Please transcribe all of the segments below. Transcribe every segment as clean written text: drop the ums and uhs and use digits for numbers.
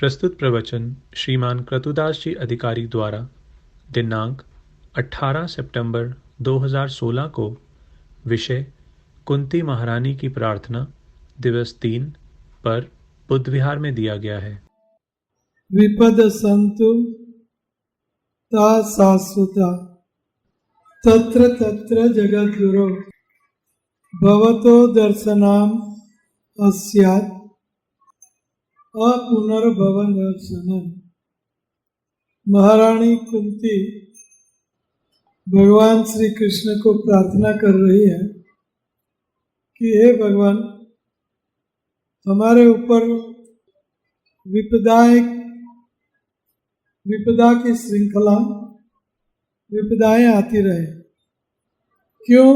प्रस्तुत प्रवचन श्रीमान क्रतुदास जी अधिकारी द्वारा दिनांक 18 सितंबर 2016 को विषय कुंती महारानी की प्रार्थना दिवस 3 पर बुद्ध विहार में दिया गया है। विपद संतु ता शाश्वता तत्र तत्र जगद्गुरो भवतो दर्शनाम अस्यात् अपुनर्भवन दर्शनम। महारानी कुंती भगवान श्री कृष्ण को प्रार्थना कर रही है कि हे भगवान, हमारे ऊपर विपदा की श्रृंखला विपदाएं आती रहे। क्यों?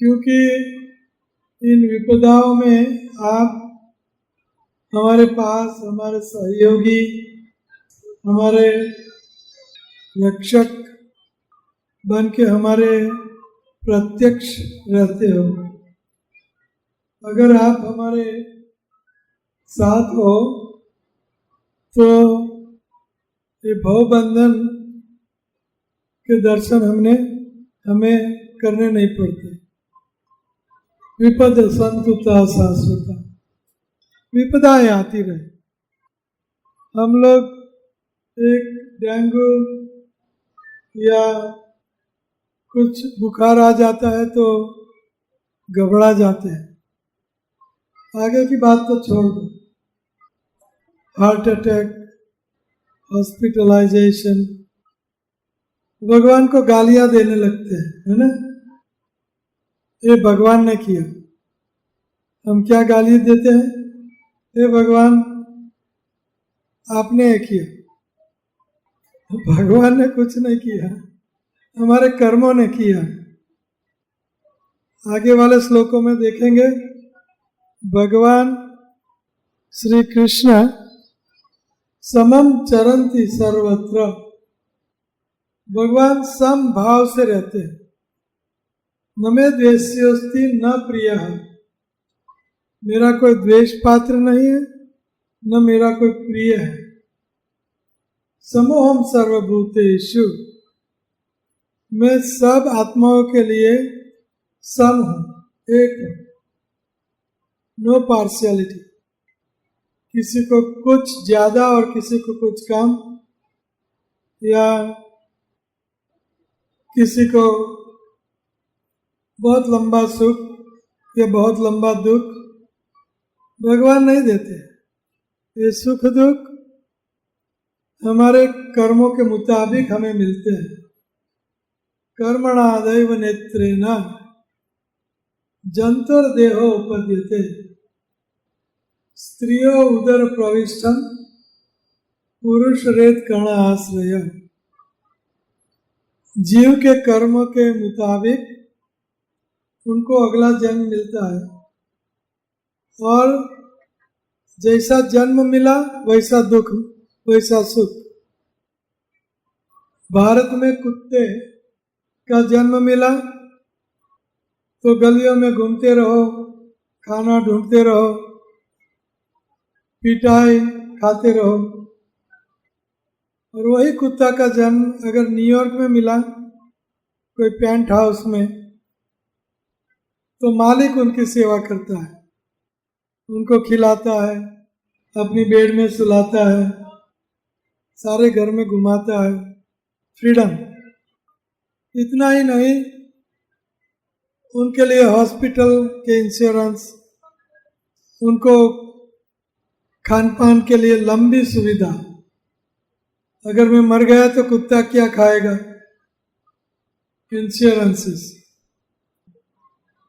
क्योंकि इन विपदाओं में आप हमारे पास हमारे सहयोगी, हमारे रक्षक बन के हमारे प्रत्यक्ष रहते हो। अगर आप हमारे साथ हो तो ये भवबंधन के दर्शन हमें करने नहीं पड़ते। विपद संतुता शाश्वता, विपदाएं आती रहे। हम लोग एक डेंगू या कुछ बुखार आ जाता है तो घबरा जाते हैं, आगे की बात तो छोड़ दो। हार्ट अटैक, हॉस्पिटलाइजेशन, भगवान को गालियां देने लगते हैं, है ना? ये भगवान ने किया। हम क्या गाली देते हैं? हे भगवान, आपने ये किया। भगवान ने कुछ नहीं किया, हमारे कर्मों ने किया। आगे वाले श्लोकों में देखेंगे भगवान श्री कृष्ण समम चरंती सर्वत्र, भगवान सम भाव से रहते हैं। न मे द्वेष्योस्ति न प्रियः, मेरा कोई द्वेष पात्र नहीं है, न मेरा कोई प्रिय है। समोहम सर्वभूतेषु, मैं सब आत्माओं के लिए सम हूं, एक हूं। नो पार्शियलिटी, किसी को कुछ ज्यादा और किसी को कुछ कम, या किसी को बहुत लंबा सुख या बहुत लंबा दुख भगवान नहीं देते। ये सुख दुख हमारे कर्मों के मुताबिक हमें मिलते हैं। कर्मणादैव नेत्रेण जंतुर्देहो उपद्यते, स्त्रियो उदर प्रविष्टम पुरुष रेत कर्ण आश्रय। जीव के कर्म के मुताबिक उनको अगला जन्म मिलता है, और जैसा जन्म मिला वैसा दुख वैसा सुख। भारत में कुत्ते का जन्म मिला तो गलियों में घूमते रहो, खाना ढूंढते रहो, पिटाई खाते रहो। और वही कुत्ता का जन्म अगर न्यूयॉर्क में मिला, कोई पेंट हाउस में, तो मालिक उनकी सेवा करता है, उनको खिलाता है, अपनी बेड में सुलाता है, सारे घर में घुमाता है। फ्रीडम। इतना ही नहीं, उनके लिए हॉस्पिटल के इंश्योरेंस, उनको खान पान के लिए लंबी सुविधा। अगर मैं मर गया तो कुत्ता क्या खाएगा? इंश्योरेंसेस।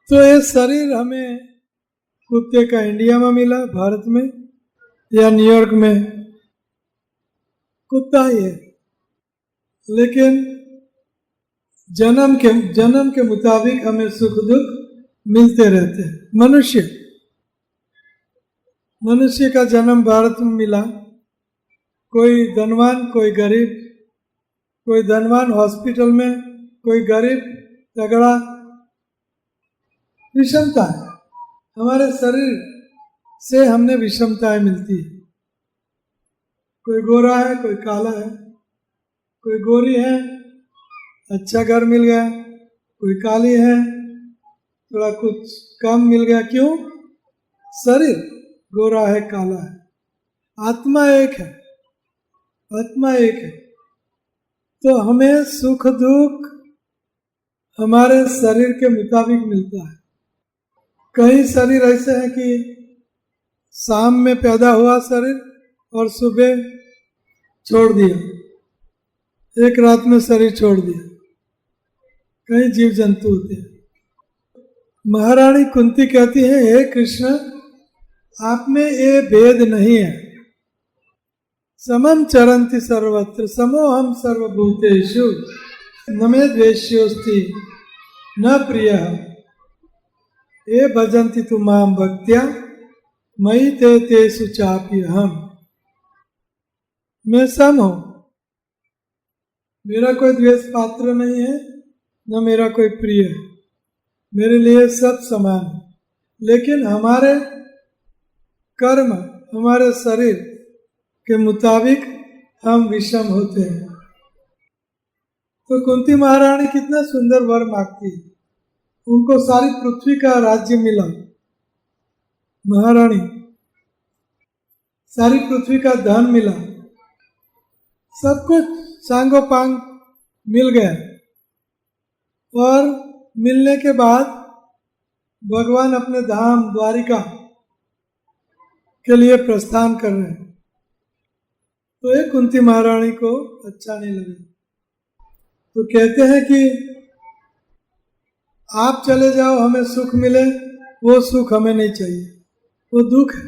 तो ये शरीर हमें कुत्ते का इंडिया में मिला, भारत में या न्यूयॉर्क में, कुत्ता ही है। लेकिन जन्म के मुताबिक हमें सुख दुख मिलते रहते हैं। मनुष्य का जन्म भारत में मिला, कोई धनवान कोई गरीब, कोई धनवान हॉस्पिटल में, कोई गरीब तगड़ा। विषमता है, हमारे शरीर से हमने विषमताएं मिलती है। कोई गोरा है, कोई काला है, कोई गोरी है, अच्छा घर मिल गया, कोई काली है, थोड़ा कुछ कम मिल गया। क्यों? शरीर गोरा है, काला है, आत्मा एक है, आत्मा एक है। तो हमें सुख दुख हमारे शरीर के मुताबिक मिलता है। कई शरीर ऐसे हैं कि शाम में पैदा हुआ शरीर और सुबह छोड़ दिया, एक रात में शरीर छोड़ दिया। कई जीव जंतु होते हैं। महारानी कुंती कहती है, हे कृष्ण, आप में ये भेद नहीं है। समम चरंति सर्वत्र समोहम सर्वभूतेषु न मे द्वेष्योस्ति न प्रियः ये भजन्ति तु मां भक्त्या मयि ते तेषु चाप्यहम्। मैं सम हूं, मेरा कोई द्वेष पात्र नहीं है, न मेरा कोई प्रिय है, मेरे लिए सब समान है। लेकिन हमारे कर्म, हमारे शरीर के मुताबिक हम विषम होते हैं। तो कुंती महारानी कितना सुंदर वर मांगती है। उनको सारी पृथ्वी का राज्य मिला। महारानी सारी पृथ्वी का धन मिला, सब कुछ सांगोपांग मिल गया। और मिलने के बाद भगवान अपने धाम द्वारिका के लिए प्रस्थान कर रहे हैं। तो ये कुंती महारानी को अच्छा नहीं लगा। तो कहते हैं कि आप चले जाओ, हमें सुख मिले, वो सुख हमें नहीं चाहिए, वो दुख है।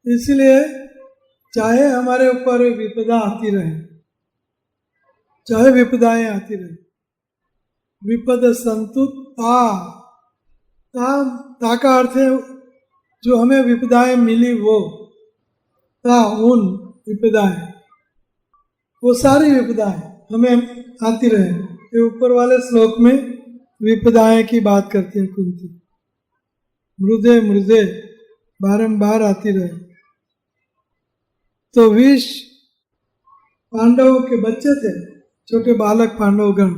इसलिए चाहे हमारे ऊपर विपदा आती रहे, चाहे विपदाएं आती रहे, विपद संतु ता का अर्थ है जो हमें विपदाएं मिली, वो ता उन विपदाएं, वो सारी विपदाएं हमें आती रहे। ये ऊपर वाले श्लोक में विपदाएं की बात करती है कुंती। मृदे मृदे बारंबार आती रहे। तो विष पांडवों के बच्चे थे, छोटे बालक पांडवगण,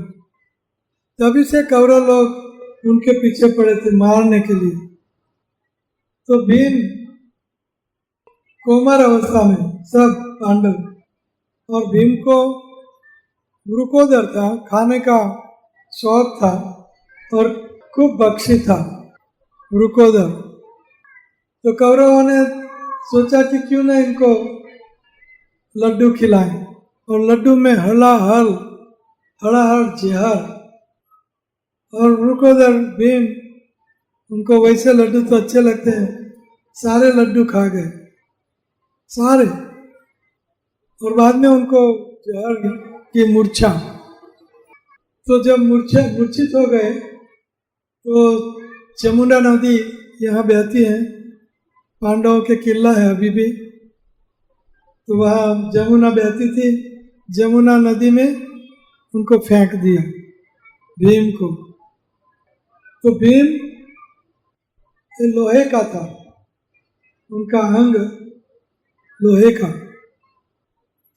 तभी से कौरव लोग उनके पीछे पड़े थे मारने के लिए। तो भीम कोमर अवस्था में सब पांडव, और भीम को वृकोदर था, खाने का शौक था और खूब बख्शी था वृकोदर। तो कौरवों ने सोचा कि क्यों ना इनको लड्डू खिलाएं, और लड्डू में हलाहल हड़ाहड़ जहर, और वृकोदर भीम उनको वैसे लड्डू तो अच्छे लगते हैं, सारे लड्डू खा गए सारे। और बाद में उनको जहर की मूर्छा। तो जब मूर्छित हो गए तो जमुना नदी यहाँ बहती है, पांडवों के किला है अभी भी, तो वहाँ जमुना बहती थी। जमुना नदी में उनको फेंक दिया भीम को। तो भीम लोहे का था, उनका अंग लोहे का।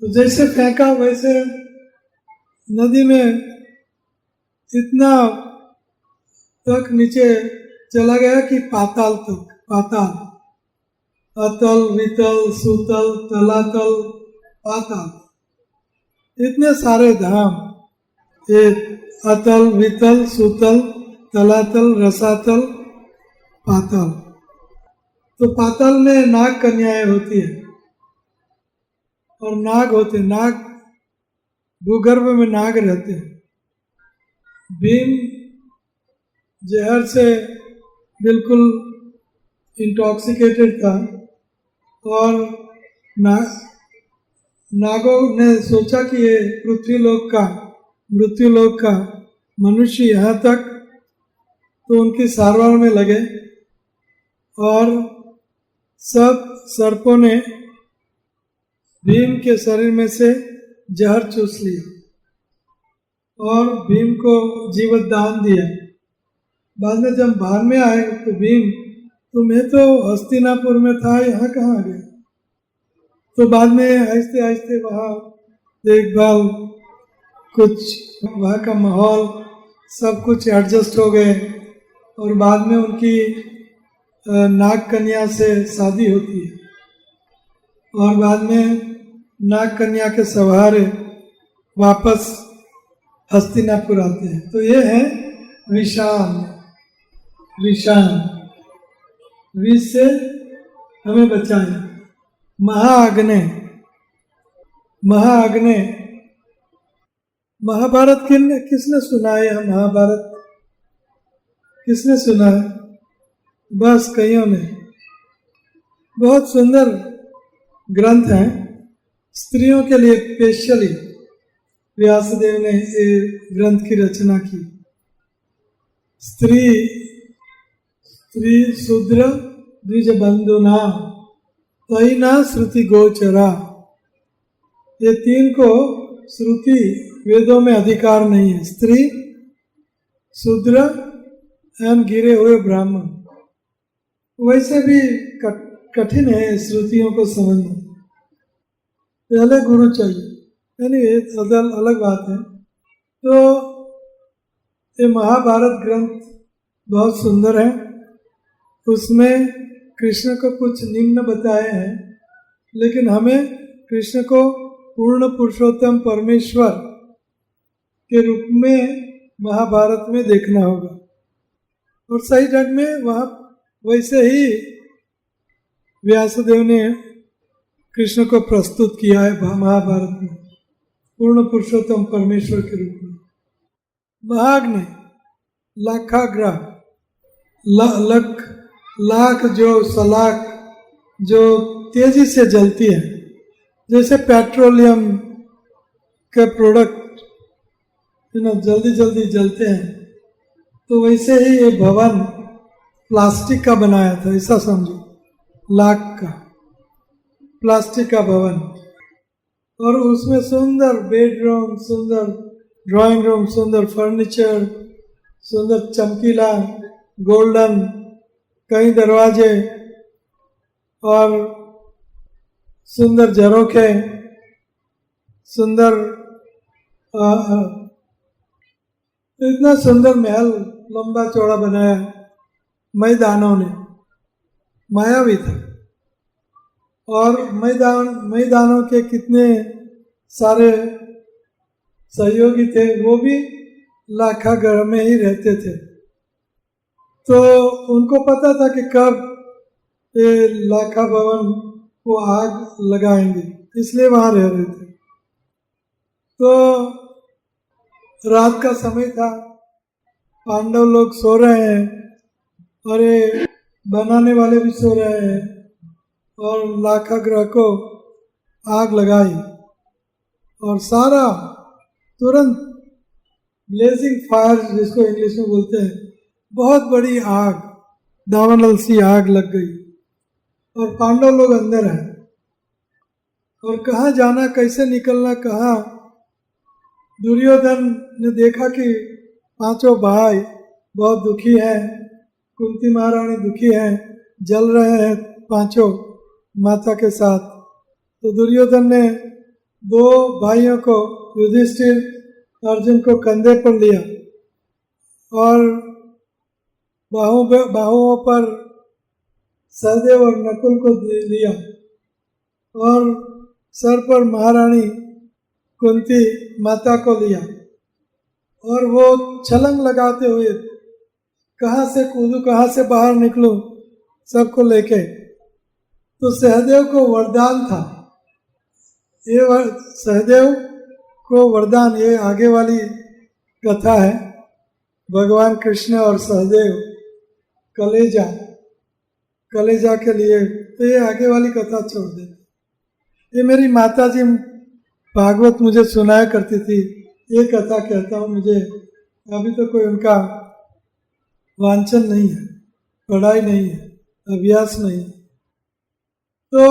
तो जैसे फेंका वैसे नदी में इतना तक नीचे चला गया कि पाताल तक, पाताल, अतल वितल सुतल तलातल पाताल, इतने सारे धाम, एक अतल वितल सुतल तलातल रसातल पाताल। तो पाताल में नाग कन्याएं होती है और नाग होते, नाग भूगर्भ में नाग रहते हैं। भीम जहर से बिल्कुल इंटॉक्सिकेटेड था, और नागों ने सोचा कि ये पृथ्वीलोक का, मृत्युलोक का मनुष्य यहाँ तक, तो उनकी सारवार में लगे और सब सर्पों ने भीम के शरीर में से जहर चूस लिया और भीम को जीवदान दिया। बाद में जब बाहर में आए तो भीम, तुम्हें तो हस्तिनापुर में था, यहाँ कहाँ आ गए? तो बाद में आहिस्ते आहिस्ते वहाँ देखभाल, कुछ वहाँ का माहौल सब कुछ एडजस्ट हो गए और बाद में उनकी नाग कन्या से शादी होती है और बाद में नाग कन्या के सवारे वापस हस्तिनापुर आते हैं। तो ये है विषाण। विषाण, विष से हमें बचाए। महाअग्नि, महाअग्नि, महाभारत किसने सुना है? महाभारत किसने सुना है? बस कईयों ने। बहुत सुंदर ग्रंथ है, स्त्रियों के लिए स्पेशली व्यासदेव ने ये ग्रंथ की रचना की। स्त्री शूद्र द्विज बंधुना तैना श्रुति गोचरा। ये तीन को श्रुति वेदों में अधिकार नहीं है। स्त्री, शूद्र एवं गिरे हुए ब्राह्मण। वैसे भी कठिन है श्रुतियों को समझना, पहले गुरु चाहिए। यानी अलग बात है। तो ये महाभारत ग्रंथ बहुत सुंदर है। उसमें कृष्ण को कुछ निम्न बताए हैं, लेकिन हमें कृष्ण को पूर्ण पुरुषोत्तम परमेश्वर के रूप में महाभारत में देखना होगा और सही ढंग में वहाँ वैसे ही व्यासदेव ने कृष्ण को प्रस्तुत किया है महाभारत में, पूर्ण पुरुषोत्तम परमेश्वर के रूप में। महाअग्नि, लाखाग्रह, लाख जो सलाख जो तेजी से जलती है, जैसे पेट्रोलियम के प्रोडक्ट जल्दी जल्दी जलते हैं, तो वैसे ही ये भवन प्लास्टिक का बनाया था, ऐसा समझो। लाख का प्लास्टिक का भवन और उसमें सुंदर बेडरूम, सुंदर ड्राइंग रूम, सुंदर फर्नीचर, सुंदर चमकीला गोल्डन कई दरवाजे और सुंदर झरोखे, सुंदर इतना सुंदर महल लंबा चौड़ा बनाया मैदानों ने, मायावी था। और मैदानों के कितने सारे सहयोगी थे, वो भी लाखागृह में ही रहते थे। तो उनको पता था कि कब ये लाखा भवन को आग लगाएंगे, इसलिए वहाँ रह रहे थे। तो रात का समय था, पांडव लोग सो रहे हैं और ये बनाने वाले भी सो रहे हैं और लाखागृह को आग लगाई और सारा तुरंत ब्लेजिंग फायर, जिसको इंग्लिश में बोलते हैं, बहुत बड़ी आग, दावानल सी आग लग गई और पांडव लोग अंदर हैं और कहाँ जाना, कैसे निकलना, कहाँ। दुर्योधन ने देखा कि पांचों भाई बहुत दुखी हैं, कुंती महारानी दुखी हैं, जल रहे हैं पांचों माता के साथ। तो दुर्योधन ने दो भाइयों को, युधिष्ठिर, अर्जुन को कंधे पर लिया और बाहुओं पर सहदेव और नकुल को लिया और सर पर महारानी कुंती माता को लिया और वो छलांग लगाते हुए कहाँ से कूदूं, कहाँ से बाहर निकलूं, सबको लेके। तो सहदेव को वरदान था, ये सहदेव को वरदान, ये आगे वाली कथा है, भगवान कृष्ण और सहदेव कलेजा के लिए। तो ये आगे वाली कथा छोड़ दे। ये मेरी माता जी भागवत मुझे सुनाया करती थी, ये कथा कहता हूँ। मुझे अभी तो कोई उनका वांछन नहीं है, पढ़ाई नहीं है, अभ्यास नहीं है। तो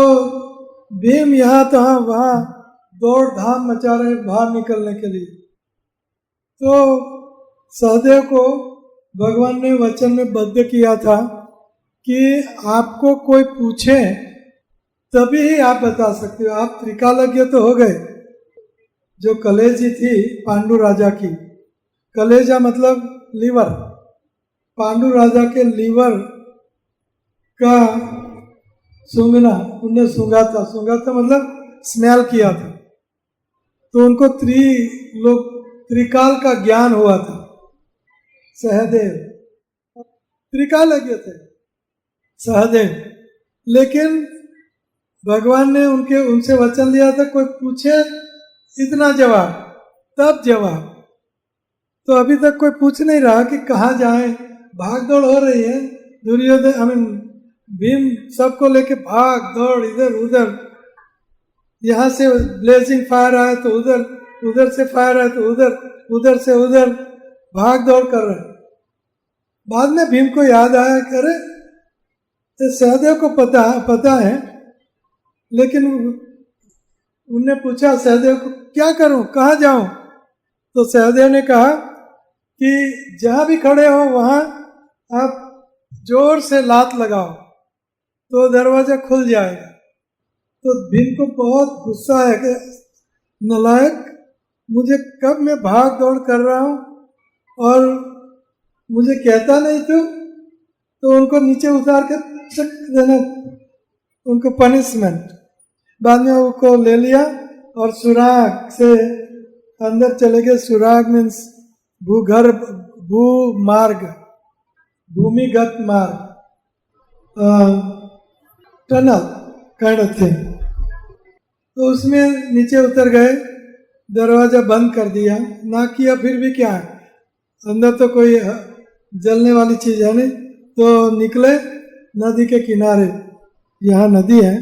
भीम यहाँ तहाँ वहाँ दौड़ धाम मचा रहे बाहर निकलने के लिए। तो सहदेव को भगवान ने वचन में बद्ध किया था कि आपको कोई पूछे तभी ही आप बता सकते हो। आप त्रिकालज्ञ तो हो गए। जो कलेजी थी पांडु राजा की, कलेजा मतलब लीवर, पांडु राजा के लीवर का सूंघना, उनने सूंघा था मतलब स्मेल किया था, तो उनको त्रिकाल का ज्ञान हुआ था। सहदेव त्रिकालज्ञ थे सहदेव, लेकिन भगवान ने उनसे वचन लिया था कोई पूछे इतना जवाब तब जवाब। तो अभी तक कोई पूछ नहीं रहा कि कहाँ जाए, भाग दौड़ हो रही है। दुर्योधन भीम सबको लेके भाग दौड़ इधर उधर, यहाँ से ब्लेजिंग फायर आया तो उधर, उधर से फायर आया तो उधर, उधर से उधर भाग दौड़ कर रहे। बाद में भीम को याद आया कि अरे सहदेव को पता है, लेकिन उनने पूछा सहदेव को क्या करूं, कहाँ जाऊं? तो सहदेव ने कहा कि जहां भी खड़े हो वहां आप जोर से लात लगाओ तो दरवाजा खुल जाएगा। तो भीम को बहुत गुस्सा है कि नालायक, मुझे कब मैं भाग दौड़ कर रहा हूं और मुझे कहता नहीं तो उनको नीचे उतार के चक देना, उनको पनिशमेंट। बाद में उनको ले लिया और सुराग से अंदर चले गए। सुराग मीन्स भूगर्भ, भूमार्ग, भूमिगत मार्ग, टनल काइंड ऑफ थिंग। तो उसमें नीचे उतर गए, दरवाजा बंद कर दिया ना किया, फिर भी क्या है, अंदर तो कोई जलने वाली चीज है नहीं। तो निकले नदी के किनारे, यहाँ नदी है,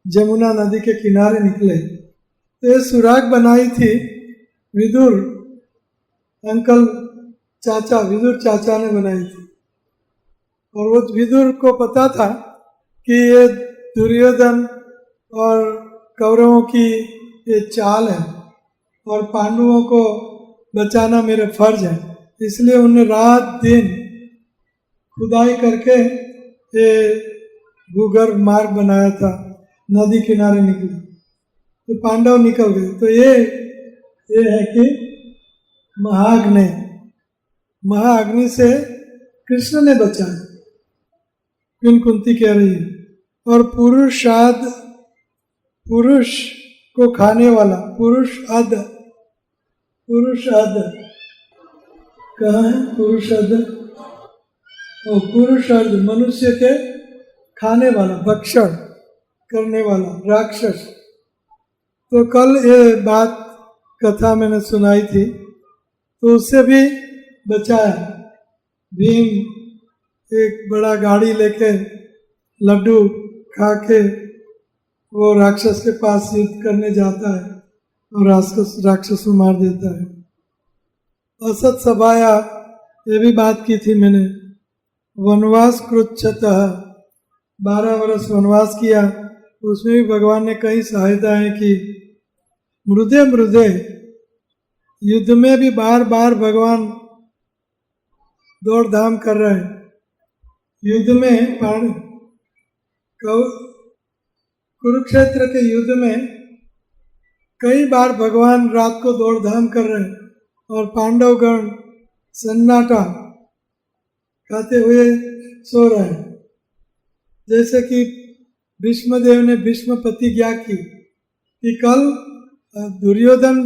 जमुना नदी के किनारे निकले। तो ये सुराग बनाई थी विदुर अंकल, चाचा, विदुर चाचा ने बनाई थी। और वो विदुर को पता था कि ये दुर्योधन और कौरवों की ये चाल है और पांडवों को बचाना मेरा फर्ज है, इसलिए उन्हें रात दिन खुदाई करके ये भूगर्भ मार्ग बनाया था। नदी किनारे निकले तो पांडव निकल गए। तो ये है कि महाअग्नि से कृष्ण ने बचाया, कुंती कह रही है। और पुरुष को खाने वाला पुरुष अध कहाँ है? पुरुष अर्ध मनुष्य के खाने वाला, भक्षण करने वाला राक्षस। तो कल ये बात कथा मैंने सुनाई थी, तो उससे भी बचाया। भीम एक बड़ा गाड़ी लेके लड्डू खा के वो राक्षस के पास युद्ध करने जाता है और राक्षस को मार देता है। असत सभाया, ये भी बात की थी मैंने। वनवास कृच्छतः, 12 वर्ष वनवास किया, उसमें भी भगवान ने कई सहायताएं की। मृदे युद्ध में भी बार बार भगवान दौड़ धाम कर रहे हैं। युद्ध में कुरुक्षेत्र के युद्ध में कई बार भगवान रात को दौड़ धाम कर रहे हैं और पांडवगण सन्नाटा खाते हुए सो रहे हैं। जैसे कि भीष्मदेव ने भीष्म प्रतिज्ञा की कि कल दुर्योधन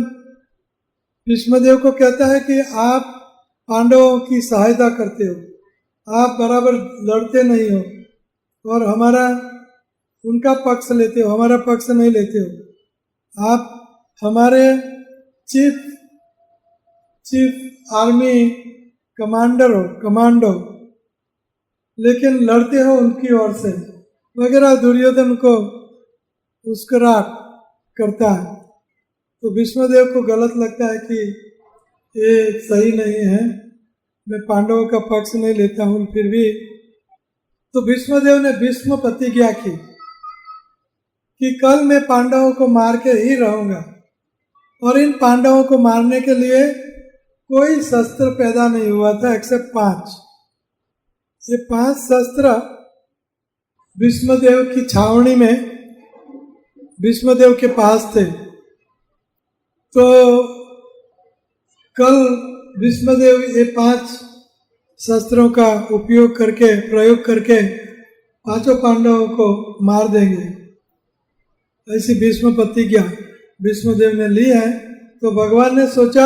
भीष्मदेव को कहता है कि आप पांडवों की सहायता करते हो, आप बराबर लड़ते नहीं हो और उनका पक्ष लेते हो, हमारा पक्ष नहीं लेते हो। आप हमारे चीफ आर्मी कमांडर हो, कमांडो, लेकिन लड़ते हो उनकी ओर से वगैरह। दुर्योधन को मुस्कुराहट करता है। तो भीष्मदेव को गलत लगता है कि ये सही नहीं है, मैं पांडवों का पक्ष नहीं लेता हूँ। फिर भी तो भीष्मदेव ने भीष्म प्रतिज्ञा की कि कल मैं पांडवों को मार के ही रहूंगा। और इन पांडवों को मारने के लिए कोई शस्त्र पैदा नहीं हुआ था एक्सेप्ट 5। ये 5 शस्त्र भीष्मदेव की छावनी में भीष्मदेव के पास थे। तो कल भीष्मदेव ये 5 शस्त्रों का प्रयोग करके 5 पांडवों को मार देंगे, ऐसी भीष्म प्रतिज्ञा भीष्मदेव ने ली है। तो भगवान ने सोचा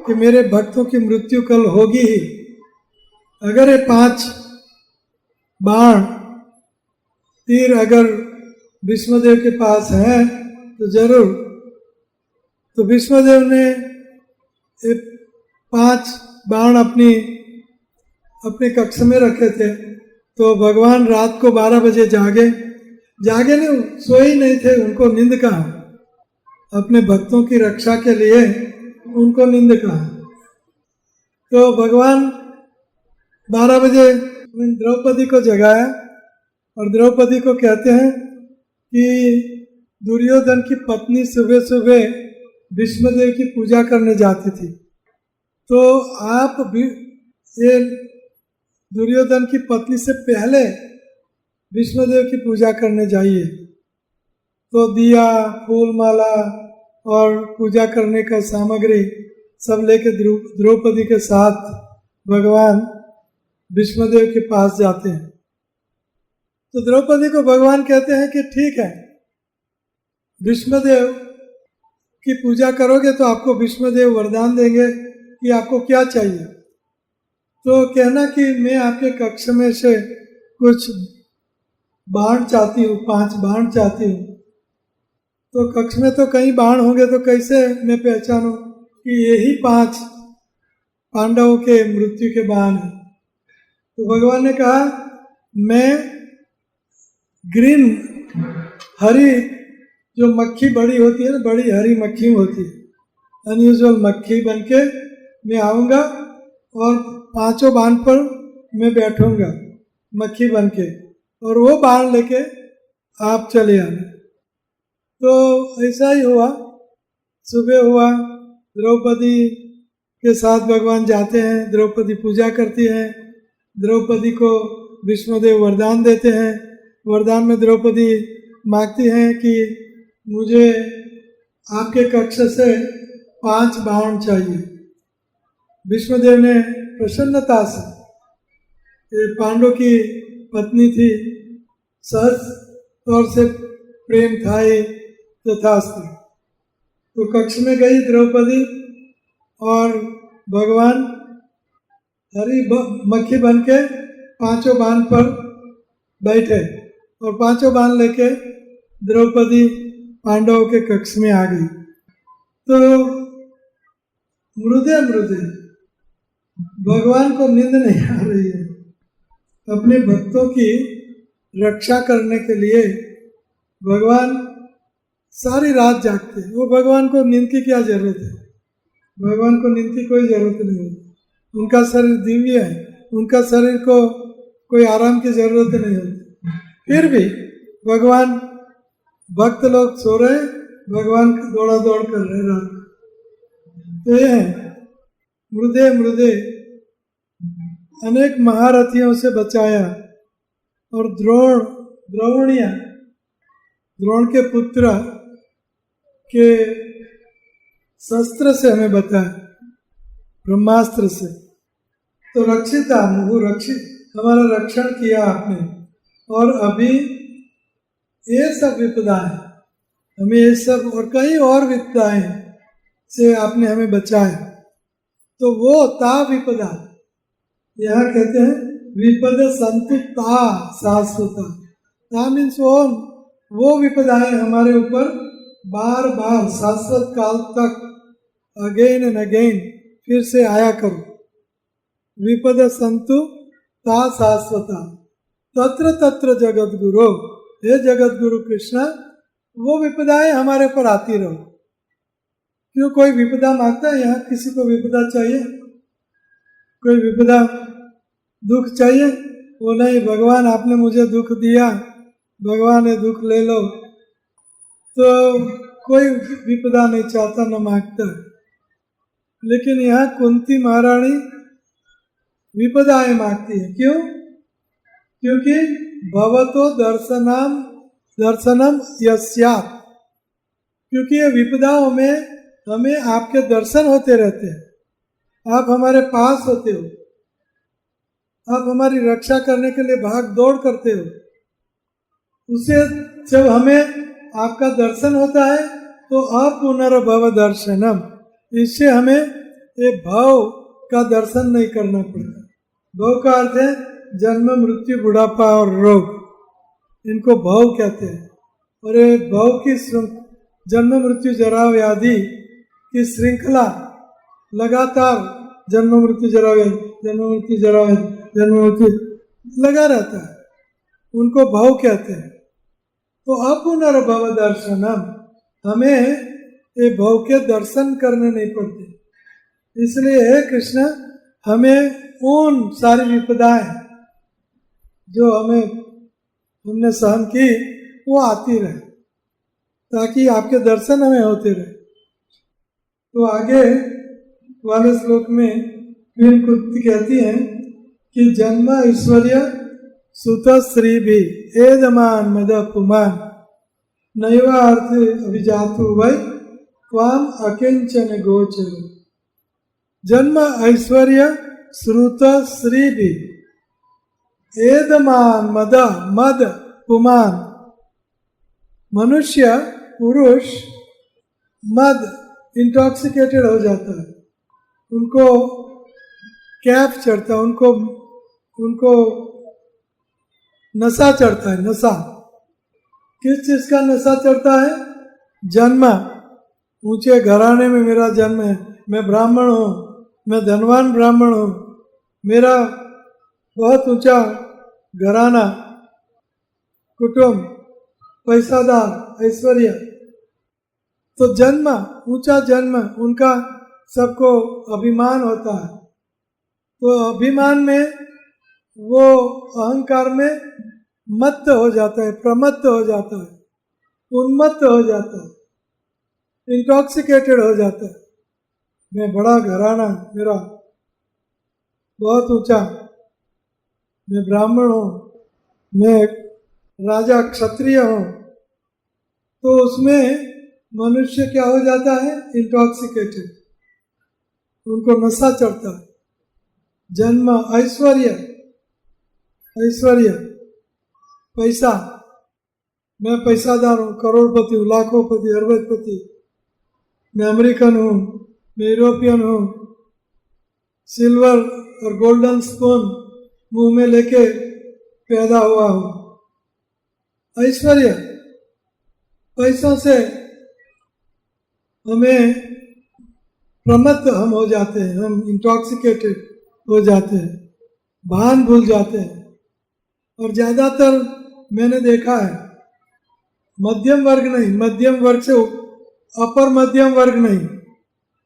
कि मेरे भक्तों की मृत्यु कल होगी ही, अगर ये 5 बाण तीर अगर भीष्मदेव के पास है तो जरूर। तो भीष्मदेव ने ये 5 बाण अपने कक्ष में रखे थे। तो भगवान रात को 12 बजे जागे नहीं, सोए ही नहीं थे, उनको नींद कहा, अपने भक्तों की रक्षा के लिए उनको नींद कहा। तो भगवान 12 बजे द्रौपदी को जगाया और द्रौपदी को कहते हैं कि दुर्योधन की पत्नी सुबह सुबह भीष्मदेव की पूजा करने जाती थी, तो आप भी ये दुर्योधन की पत्नी से पहले भीष्मदेव की पूजा करने जाइए। तो दिया, फूल माला और पूजा करने का सामग्री सब लेके द्रौपदी के साथ भगवान भीष्मदेव के पास जाते हैं। तो द्रौपदी को भगवान कहते हैं कि ठीक है, भीष्मदेव की पूजा करोगे तो आपको भीष्मदेव वरदान देंगे कि आपको क्या चाहिए। तो कहना कि मैं आपके कक्ष में से कुछ बाण चाहती हूँ, 5 बाण चाहती हूँ। तो कक्ष में तो कई बाण होंगे, तो कैसे मैं पहचानूं कि यही 5 पांडवों के मृत्यु के बाण हैं। तो भगवान ने कहा मैं ग्रीन हरी जो मक्खी बड़ी होती है ना, बड़ी हरी मक्खी होती है, अनयूजुअल मक्खी बनके मैं आऊँगा और 5 बाण पर मैं बैठूंगा मक्खी बनके, और वो बाण लेके आप चले आना। तो ऐसा ही हुआ। सुबह हुआ, द्रौपदी के साथ भगवान जाते हैं, द्रौपदी पूजा करती है, द्रौपदी को भीष्मदेव वरदान देते हैं। वरदान में द्रौपदी मांगती हैं कि मुझे आपके कक्ष से 5 बाण चाहिए। भीष्मदेव ने प्रसन्नता से, पांडव की पत्नी थी, सहज तौर से प्रेम था ही, तथास्तु। तो कक्ष में गई द्रौपदी और भगवान हरी मक्खी बनके 5 बाण पर बैठे और 5 बाण लेके द्रौपदी पांडवों के कक्ष में आ गई। तो मृदे भगवान को नींद नहीं आ रही है, अपने भक्तों की रक्षा करने के लिए भगवान सारी रात जागते हैं। वो भगवान को नींद की क्या जरूरत है, भगवान को नींद की कोई जरूरत नहीं होती। उनका शरीर दिव्य है, उनका शरीर को कोई आराम की जरूरत नहीं होती। फिर भी भगवान, भक्त लोग सो रहे, भगवान दौड़ा दौड़ कर रहे रात। तो ये है मृदे अनेक महारथियों से बचाया, और द्रोण के पुत्र के शस्त्र से हमें बताया, ब्रह्मास्त्र से। तो रक्षिता मुहु रक्षित, हमारा रक्षण किया आपने, और अभी ये सब विपदाएं, हमें ये सब और कई और विपदाएं से आपने हमें बचाया। तो वो ता विपदा, यहाँ कहते हैं विपद संतु ता शाश्वता। ता मीन्स वो विपदाएं हमारे ऊपर बार बार शाश्वत काल तक अगेन एंड अगेन फिर से आया करो। विपद संतु ता शाश्वता तत्र तत्र जगत गुरु, हे जगत गुरु कृष्णा, वो विपदाएं हमारे ऊपर आती रहो। क्यों कोई विपदा मांगता है? यहाँ किसी को विपदा चाहिए? कोई विपदा दुख चाहिए? वो नहीं, भगवान आपने मुझे दुख दिया, भगवान ये दुख ले लो। तो कोई विपदा नहीं चाहता, न मांगता। लेकिन यहाँ कुंती महारानी विपदाएं मांगती है। क्यों? क्योंकि भवतो दर्शनम यस्यात् क्योंकि ये विपदाओं में हमें आपके दर्शन होते रहते हैं, आप हमारे पास होते हो, आप हमारी रक्षा करने के लिए भाग दौड़ करते हो। उसे जब हमें आपका दर्शन होता है तो अपुनर्भव दर्शनम, इससे हमें ये भव का दर्शन नहीं करना पड़ता। भव का अर्थ है जन्म मृत्यु बुढ़ापा और रोग, इनको भव कहते हैं। और ये भव की जन्म मृत्यु जरा व्याधि की श्रृंखला लगातार जन्म मृत्यु जरा व्याधि, जन्म मृत्यु जरा व्याधि, जन्म मृत्यु लगा रहता है, उनको भव कहते हैं। तो अपुनर्भव दर्शनम, हमें ये भव के दर्शन करने नहीं पड़ते। इसलिए हे कृष्ण, हमें उन सारी विपदाएं जो हमने सहन की वो आती रहे, ताकि आपके दर्शन हमें होते रहे। तो आगे वाले श्लोक में फिर कुछ कहती हैं कि जन्म ऐश्वर्य सुत श्री भी एदमान मद पुमान नैवार्थ अभिजातु वै त्वाम अकिंचन गोचर। जन्म ऐश्वर्य श्रुत श्री भी एदमान मद मद पुमान, मनुष्य पुरुष मद इंटॉक्सिकेटेड हो जाता है, उनको कैफ चढ़ता है, उनको नशा चढ़ता है। नशा किस चीज का नशा चढ़ता है? जन्म, ऊंचे घराने में मेरा जन्म है, मैं ब्राह्मण हूँ, मैं धनवान ब्राह्मण हूँ, मेरा बहुत ऊंचा घराना, कुटुंब, पैसादार, ऐश्वर्य। तो जन्म, ऊंचा जन्म, उनका सबको अभिमान होता है। तो अभिमान में वो अहंकार में मत्त हो जाता है, प्रमत्त हो जाता है, उन्मत्त हो जाता है, इंटॉक्सिकेटेड हो जाता है। मैं बड़ा घराना, मेरा बहुत ऊंचा, मैं ब्राह्मण हूँ, मैं राजा क्षत्रिय हूँ। तो उसमें मनुष्य क्या हो जाता है? इंटॉक्सिकेटेड, उनको नशा चढ़ता है। जन्म ऐश्वर्य, ऐश्वर्य पैसा, मैं पैसादार हूँ, करोड़पति हूँ, लाखोंपति, अरबपति, मैं अमेरिकन हूँ, मैं यूरोपियन हूँ, सिल्वर और गोल्डन स्पून मुंह में लेके पैदा हुआ हूँ। ऐश्वर्य, पैसों से हमें प्रमत्त हम हो जाते हैं, हम इंटॉक्सिकेटेड हो जाते हैं, भान भूल जाते हैं। और ज्यादातर मैंने देखा है मध्यम वर्ग नहीं, मध्यम वर्ग से अपर मध्यम वर्ग नहीं,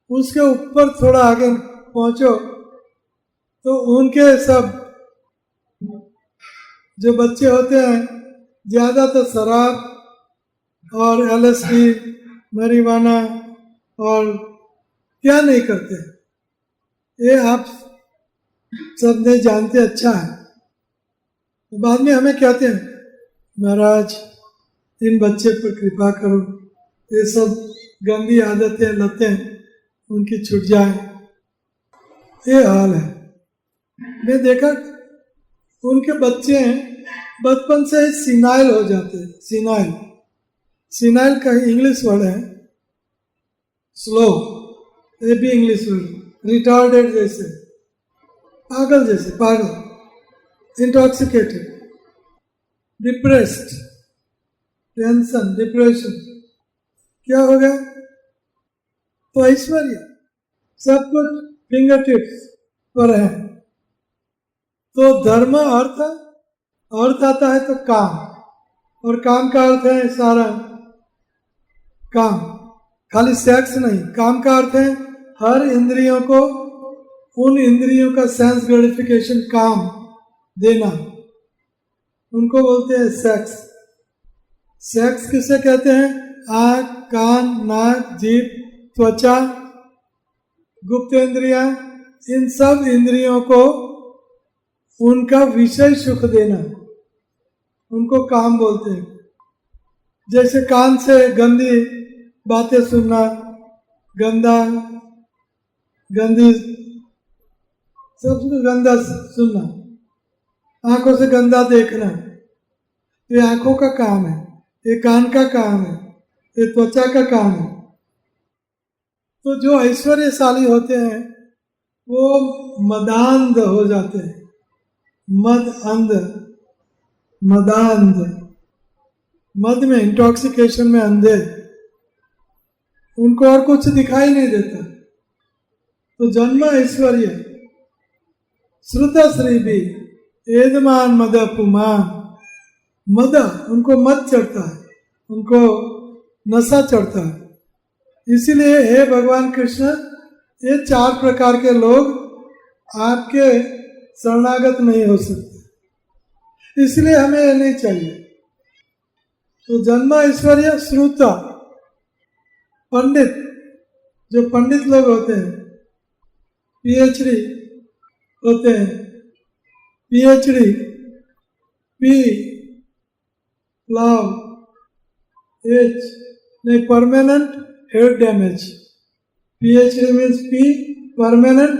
उसके ऊपर थोड़ा आगे पहुंचो तो उनके सब जो बच्चे होते हैं ज्यादातर शराब और LSD, marijuana और क्या नहीं करते, ये आप सब नहीं जानते। अच्छा है, बाद में हमें कहते हैं महाराज इन बच्चे पर कृपा करो, ये सब गंदी आदतें लतें उनकी छूट जाए। ये हाल है। मैं देखा उनके बच्चे बचपन से ही सीनाइल हो जाते हैं। सीनाइल, सीनाइल का इंग्लिश वर्ड है स्लो, ये भी इंग्लिश वर्ड। रिटार्डेड जैसे, पागल जैसे, पागल, इंटॉक्सिकेटेड, डिप्रेस्ड, टेंशन, डिप्रेशन। क्या हो गया? तो ऐश्वर्य सब कुछ फिंगर टिप्स पर है। तो धर्म, अर्थ, अर्थ आता है तो काम, और काम का अर्थ है सारा काम, खाली सेक्स नहीं। काम का अर्थ है हर इंद्रियों को, उन इंद्रियों का सेंस ग्रेटिफिकेशन काम देना, उनको बोलते हैं सेक्स। सेक्स किसे कहते हैं? आँख, कान, नाक, जीभ, त्वचा, गुप्त इंद्रियां, इन सब इंद्रियों को उनका विषय सुख देना, उनको काम बोलते हैं। जैसे कान से गंदी बातें सुनना, गंदा गंदी सब गंदा सुनना, आंखों से गंदा देखना, ये आंखों का काम है, ये कान का काम है, ये त्वचा का काम है। तो जो ऐश्वर्यशाली होते हैं वो मदांध हो जाते हैं, मद अंध, मदांध, मद में इंटॉक्सिकेशन में अंधे, उनको और कुछ दिखाई नहीं देता। तो जन्म ऐश्वर्य श्रुत श्री भी एदमान मद पुमान, मद उनको मद चढ़ता है, उनको नशा चढ़ता है। इसीलिए हे भगवान कृष्ण, ये 4 प्रकार के लोग आपके शरणागत नहीं हो सकते, इसलिए हमें ये नहीं चाहिए। तो जन्म ऐश्वर्य श्रुत, पंडित, जो पंडित लोग होते हैं, पीएचडी होते हैं, पीएचडी, पी लव, एच नहीं, permanent head damage, PhD means P permanent,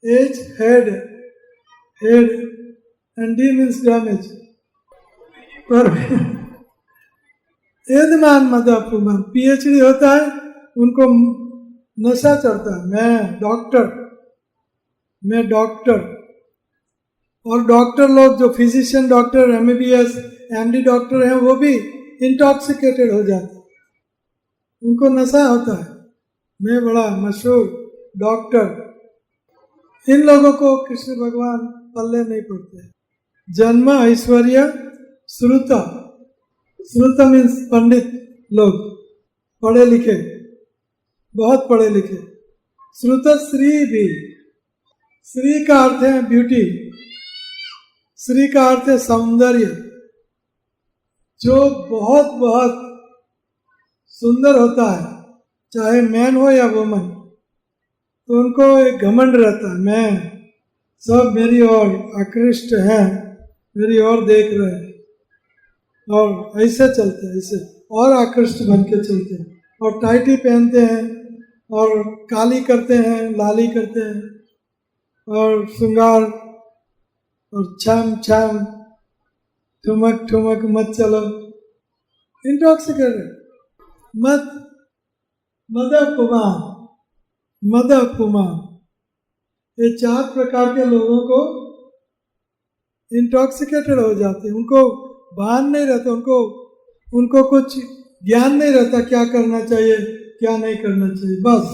H head, head, and D means damage, एदमान मद अपमान, पीएचडी होता है, उनको नशा चढ़ता है, मैं डॉक्टर। और डॉक्टर लोग जो physician doctor, MBBS, MD doctor हैं, वो भी इंटॉक्सिकेटेड हो जाते हैं, उनको नशा होता है, मैं बड़ा मशहूर डॉक्टर। इन लोगों को कृष्ण भगवान पल्ले नहीं पड़ते। जन्म ऐश्वर्य श्रुत, श्रुत मीन्स पंडित लोग, पढ़े लिखे, बहुत पढ़े लिखे। श्रुत श्री भी, श्री का अर्थ है ब्यूटी, श्री का अर्थ है सौंदर्य, जो बहुत बहुत सुंदर होता है, चाहे मैन हो या वुमन, तो उनको एक घमंड रहता है, मैं सब मेरी ओर आकृष्ट हैं, मेरी ओर देख रहे हैं, और ऐसे चलते हैं, ऐसे और आकृष्ट बन के चलते हैं, और टाइटी पहनते हैं, और काली करते हैं, लाली करते हैं, और श्रृंगार, और छम छम ठुमक ठुमक मत चलो, इंटॉक्सिकेटेड, मत मद पुमान, मद पुमान, ये 4 प्रकार के लोगों को इंटॉक्सिकेटेड हो जाते हैं, उनको भान नहीं रहता, उनको कुछ ज्ञान नहीं रहता क्या करना चाहिए क्या नहीं करना चाहिए, बस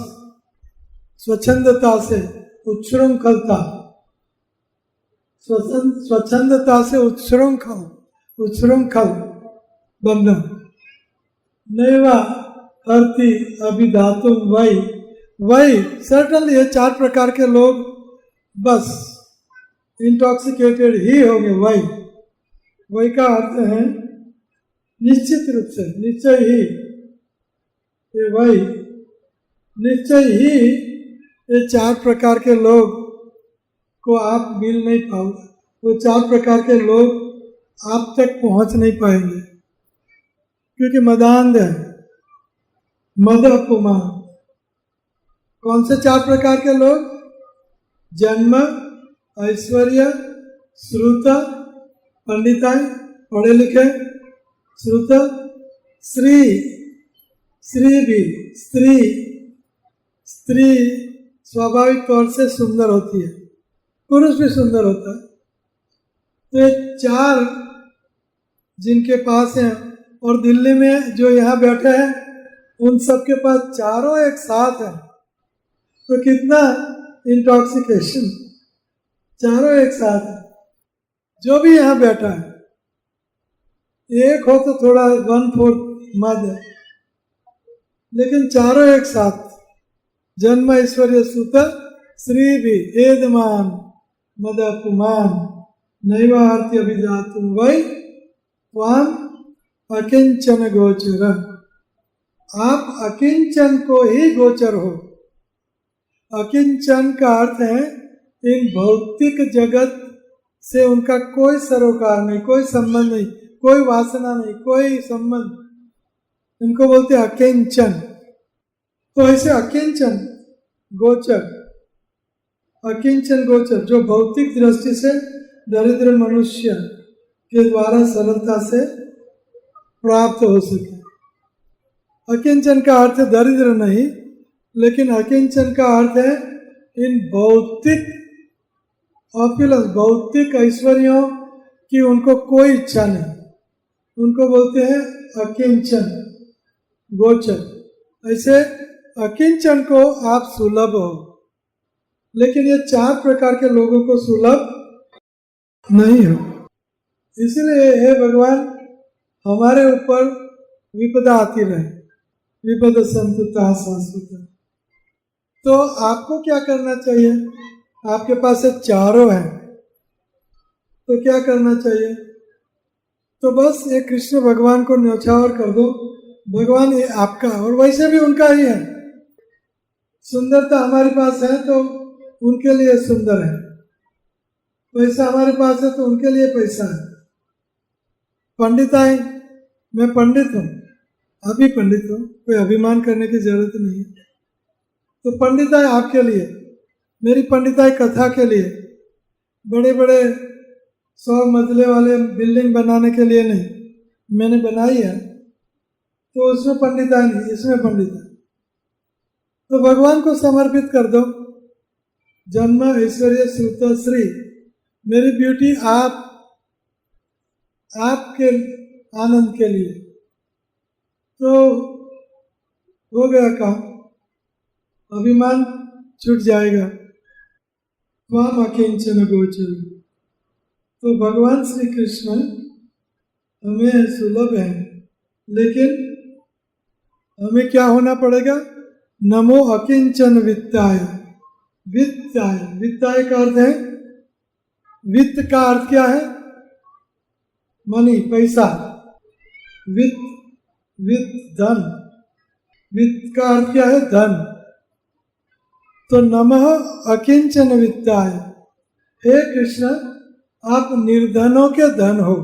स्वच्छंदता से उच्छृंखलता, स्वच्छंदता से उच्छृंखल बंधन, नैवा अर्ति अभिधातुम वही सर्टनली, ये 4 प्रकार के लोग बस इंटॉक्सिकेटेड ही होंगे। वही का अर्थ है निश्चित रूप से, निश्चय ही, ये वही निश्चय ही, ये 4 प्रकार के लोग को आप मिल नहीं पाओगे, वो 4 प्रकार के लोग आप तक पहुंच नहीं पाएंगे, क्योंकि मदांध है, मद अपमान। कौन से 4 प्रकार के लोग? जन्म, ऐश्वर्य, श्रुत, पंडिताई, पढ़े लिखे, श्रुत, श्री भी, स्त्री स्वाभाविक तौर से सुंदर होती है, पुरुष भी सुंदर होता है। तो ये 4 जिनके पास हैं, और दिल्ली में जो यहाँ बैठे हैं उन सब के पास चारों एक साथ हैं, तो कितना इंटॉक्सिकेशन, चारों एक साथ है। जो भी यहाँ बैठा है, एक हो तो थोड़ा 1/4 मद है, लेकिन चारों एक साथ, जन्म ऐश्वर्य सुत श्री भी एदमान मद पुमान नैवार्त्य अभिजातुम वै त्वाम अकिंचन गोचर, आप अकिंचन को ही गोचर हो। अकिंचन का अर्थ है इन भौतिक जगत से उनका कोई सरोकार नहीं, कोई संबंध नहीं, कोई वासना नहीं, कोई संबंध, इनको बोलते हैं अकिंचन। तो ऐसे अकिंचन गोचर, अकिंचन गोचर जो भौतिक दृष्टि से दरिद्र मनुष्य के द्वारा सरलता से प्राप्त हो सके। अकिंचन का अर्थ है दरिद्र नहीं, लेकिन अकिंचन का अर्थ है इन भौतिक ऑप्युलेंस, भौतिक ऐश्वर्यों की उनको कोई इच्छा नहीं, उनको बोलते हैं अकिंचन गोचर। ऐसे अकिंचन को आप सुलभ हो, लेकिन ये 4 प्रकार के लोगों को सुलभ नहीं हो। इसलिए हे भगवान, हमारे ऊपर विपदा आती रहे, विपद संतुता शाश्वत। तो आपको क्या करना चाहिए? आपके पास ये चारों हैं, तो क्या करना चाहिए? तो बस ये कृष्ण भगवान को न्यौछावर कर दो, भगवान ये आपका और वैसे भी उनका ही है। सुंदरता हमारे पास है तो उनके लिए सुंदर है, पैसा हमारे पास है तो उनके लिए पैसा है। पंडिताई, मैं पंडित हूँ, अभी पंडित हूँ, कोई अभिमान करने की जरूरत नहीं है। तो पंडिताई आपके लिए, मेरी पंडिताई कथा के लिए, बड़े बड़े 100 मंजिले वाले बिल्डिंग बनाने के लिए नहीं, मैंने बनाई है तो उसमें पंडिताई नहीं, इसमें पंडिताई। तो भगवान को समर्पित कर दो। जन्म ऐश्वर्य श्रुत श्री, मेरी ब्यूटी आपके आनंद के लिए, तो हो गया काम, अभिमान छूट जाएगा। त्वाम अकिंचन गोचर। तो भगवान श्री कृष्ण हमें सुलभ है, लेकिन हमें क्या होना पड़ेगा? नमो अकिंचन वित्ताय। वित्ताय, वित्ताय का अर्थ है, वित्त का अर्थ क्या है? मनी, पैसा। वित्त, वित्त धन, वित्त का अर्थ क्या है? धन। तो नमः अकिंचन वित्ताय, हे कृष्ण आप निर्धनों के धन हो।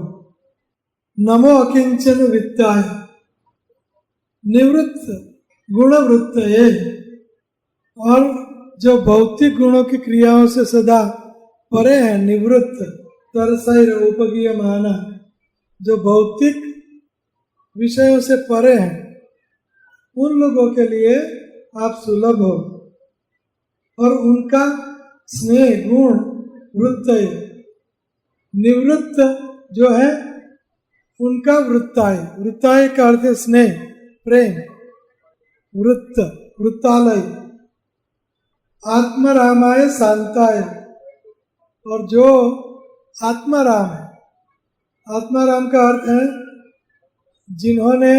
नमो अकिंचन वित्ताय, निवृत्त गुणवृत्त है, और जो भौतिक गुणों की क्रियाओं से सदा परे हैं, निवृत्त तरसैर उपगीयमाना, जो भौतिक विषयों से परे हैं, उन लोगों के लिए आप सुलभ हो। और उनका स्नेह गुण वृत्तय, निवृत्त जो है उनका वृत्ताय, वृत्ताय का अर्थ है स्नेह प्रेम, वृत्त वृत्तालय। आत्मरामाय शांताय, और जो आत्माराम है, आत्माराम का अर्थ है जिन्होंने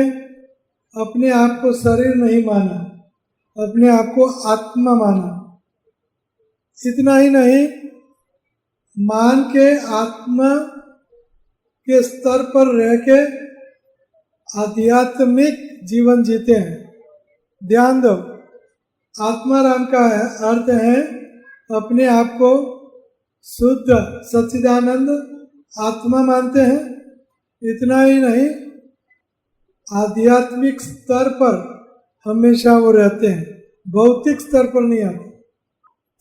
अपने आप को शरीर नहीं माना, अपने आप को आत्मा माना। इतना ही नहीं, मान के आत्मा के स्तर पर रह के आध्यात्मिक जीवन जीते हैं। ध्यान दो, आत्माराम का अर्थ है अपने आप को शुद्ध सच्चिदानंद आत्मा मानते हैं। इतना ही नहीं, आध्यात्मिक स्तर पर हमेशा वो रहते हैं, भौतिक स्तर पर नहीं आते।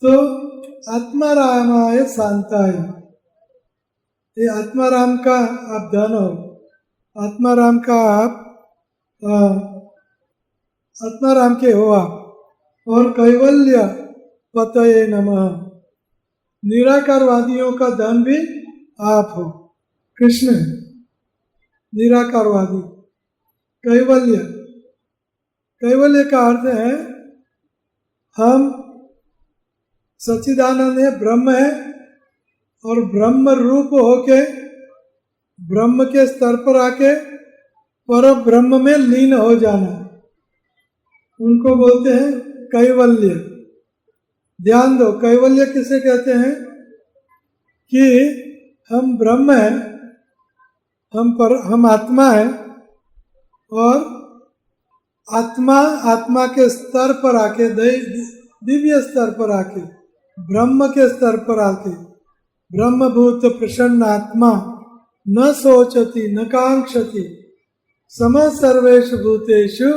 तो आत्मारामाय शांताय, ये आत्माराम का आप धन हो, आत्माराम का आप आत्माराम के हो आप। और कैवल्य पतये नमः, निराकारवादियों का धन भी आप हो। कृष्ण निराकारवादी। कैवल्य, कैवल्य का अर्थ है हम सच्चिदानंद है, ब्रह्म है, और ब्रह्म रूप होके ब्रह्म के स्तर पर आके पर ब्रह्म में लीन हो जाना, उनको बोलते हैं कैवल्य। ध्यान दो, कैवल्य किसे कहते हैं? कि हम ब्रह्म हैं, हम आत्मा है, और आत्मा के स्तर पर आके, दिव्य स्तर पर आके, ब्रह्म के स्तर पर आके, ब्रह्मभूत प्रसन्न आत्मा न सोचती न कांक्षति सम सर्वेषु भूतेषु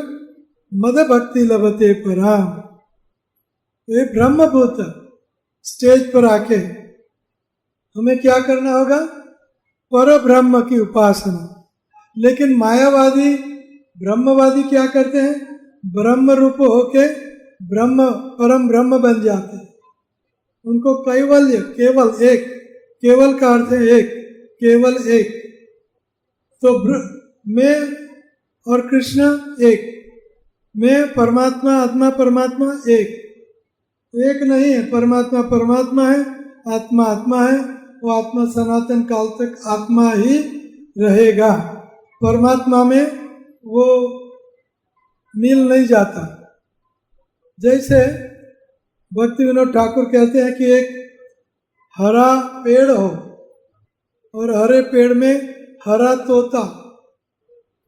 मद भक्ति लभते पराम। ये ब्रह्मभूत स्टेज पर आके हमें क्या करना होगा? पर ब्रह्म की उपासना। लेकिन मायावादी ब्रह्मवादी क्या करते हैं? ब्रह्म रूप होके ब्रह्म परम ब्रह्म बन जाते हैं। उनको कैवल्य, केवल एक, केवल का अर्थ है एक, केवल एक। तो मैं और कृष्ण एक, मैं परमात्मा, आत्मा परमात्मा एक। एक नहीं है, परमात्मा परमात्मा है, आत्मा आत्मा है। वो आत्मा सनातन काल तक आत्मा ही रहेगा। परमात्मा में वो मिल नहीं जाता। जैसे भक्ति विनोद ठाकुर कहते हैं कि एक हरा पेड़ हो और हरे पेड़ में हरा तोता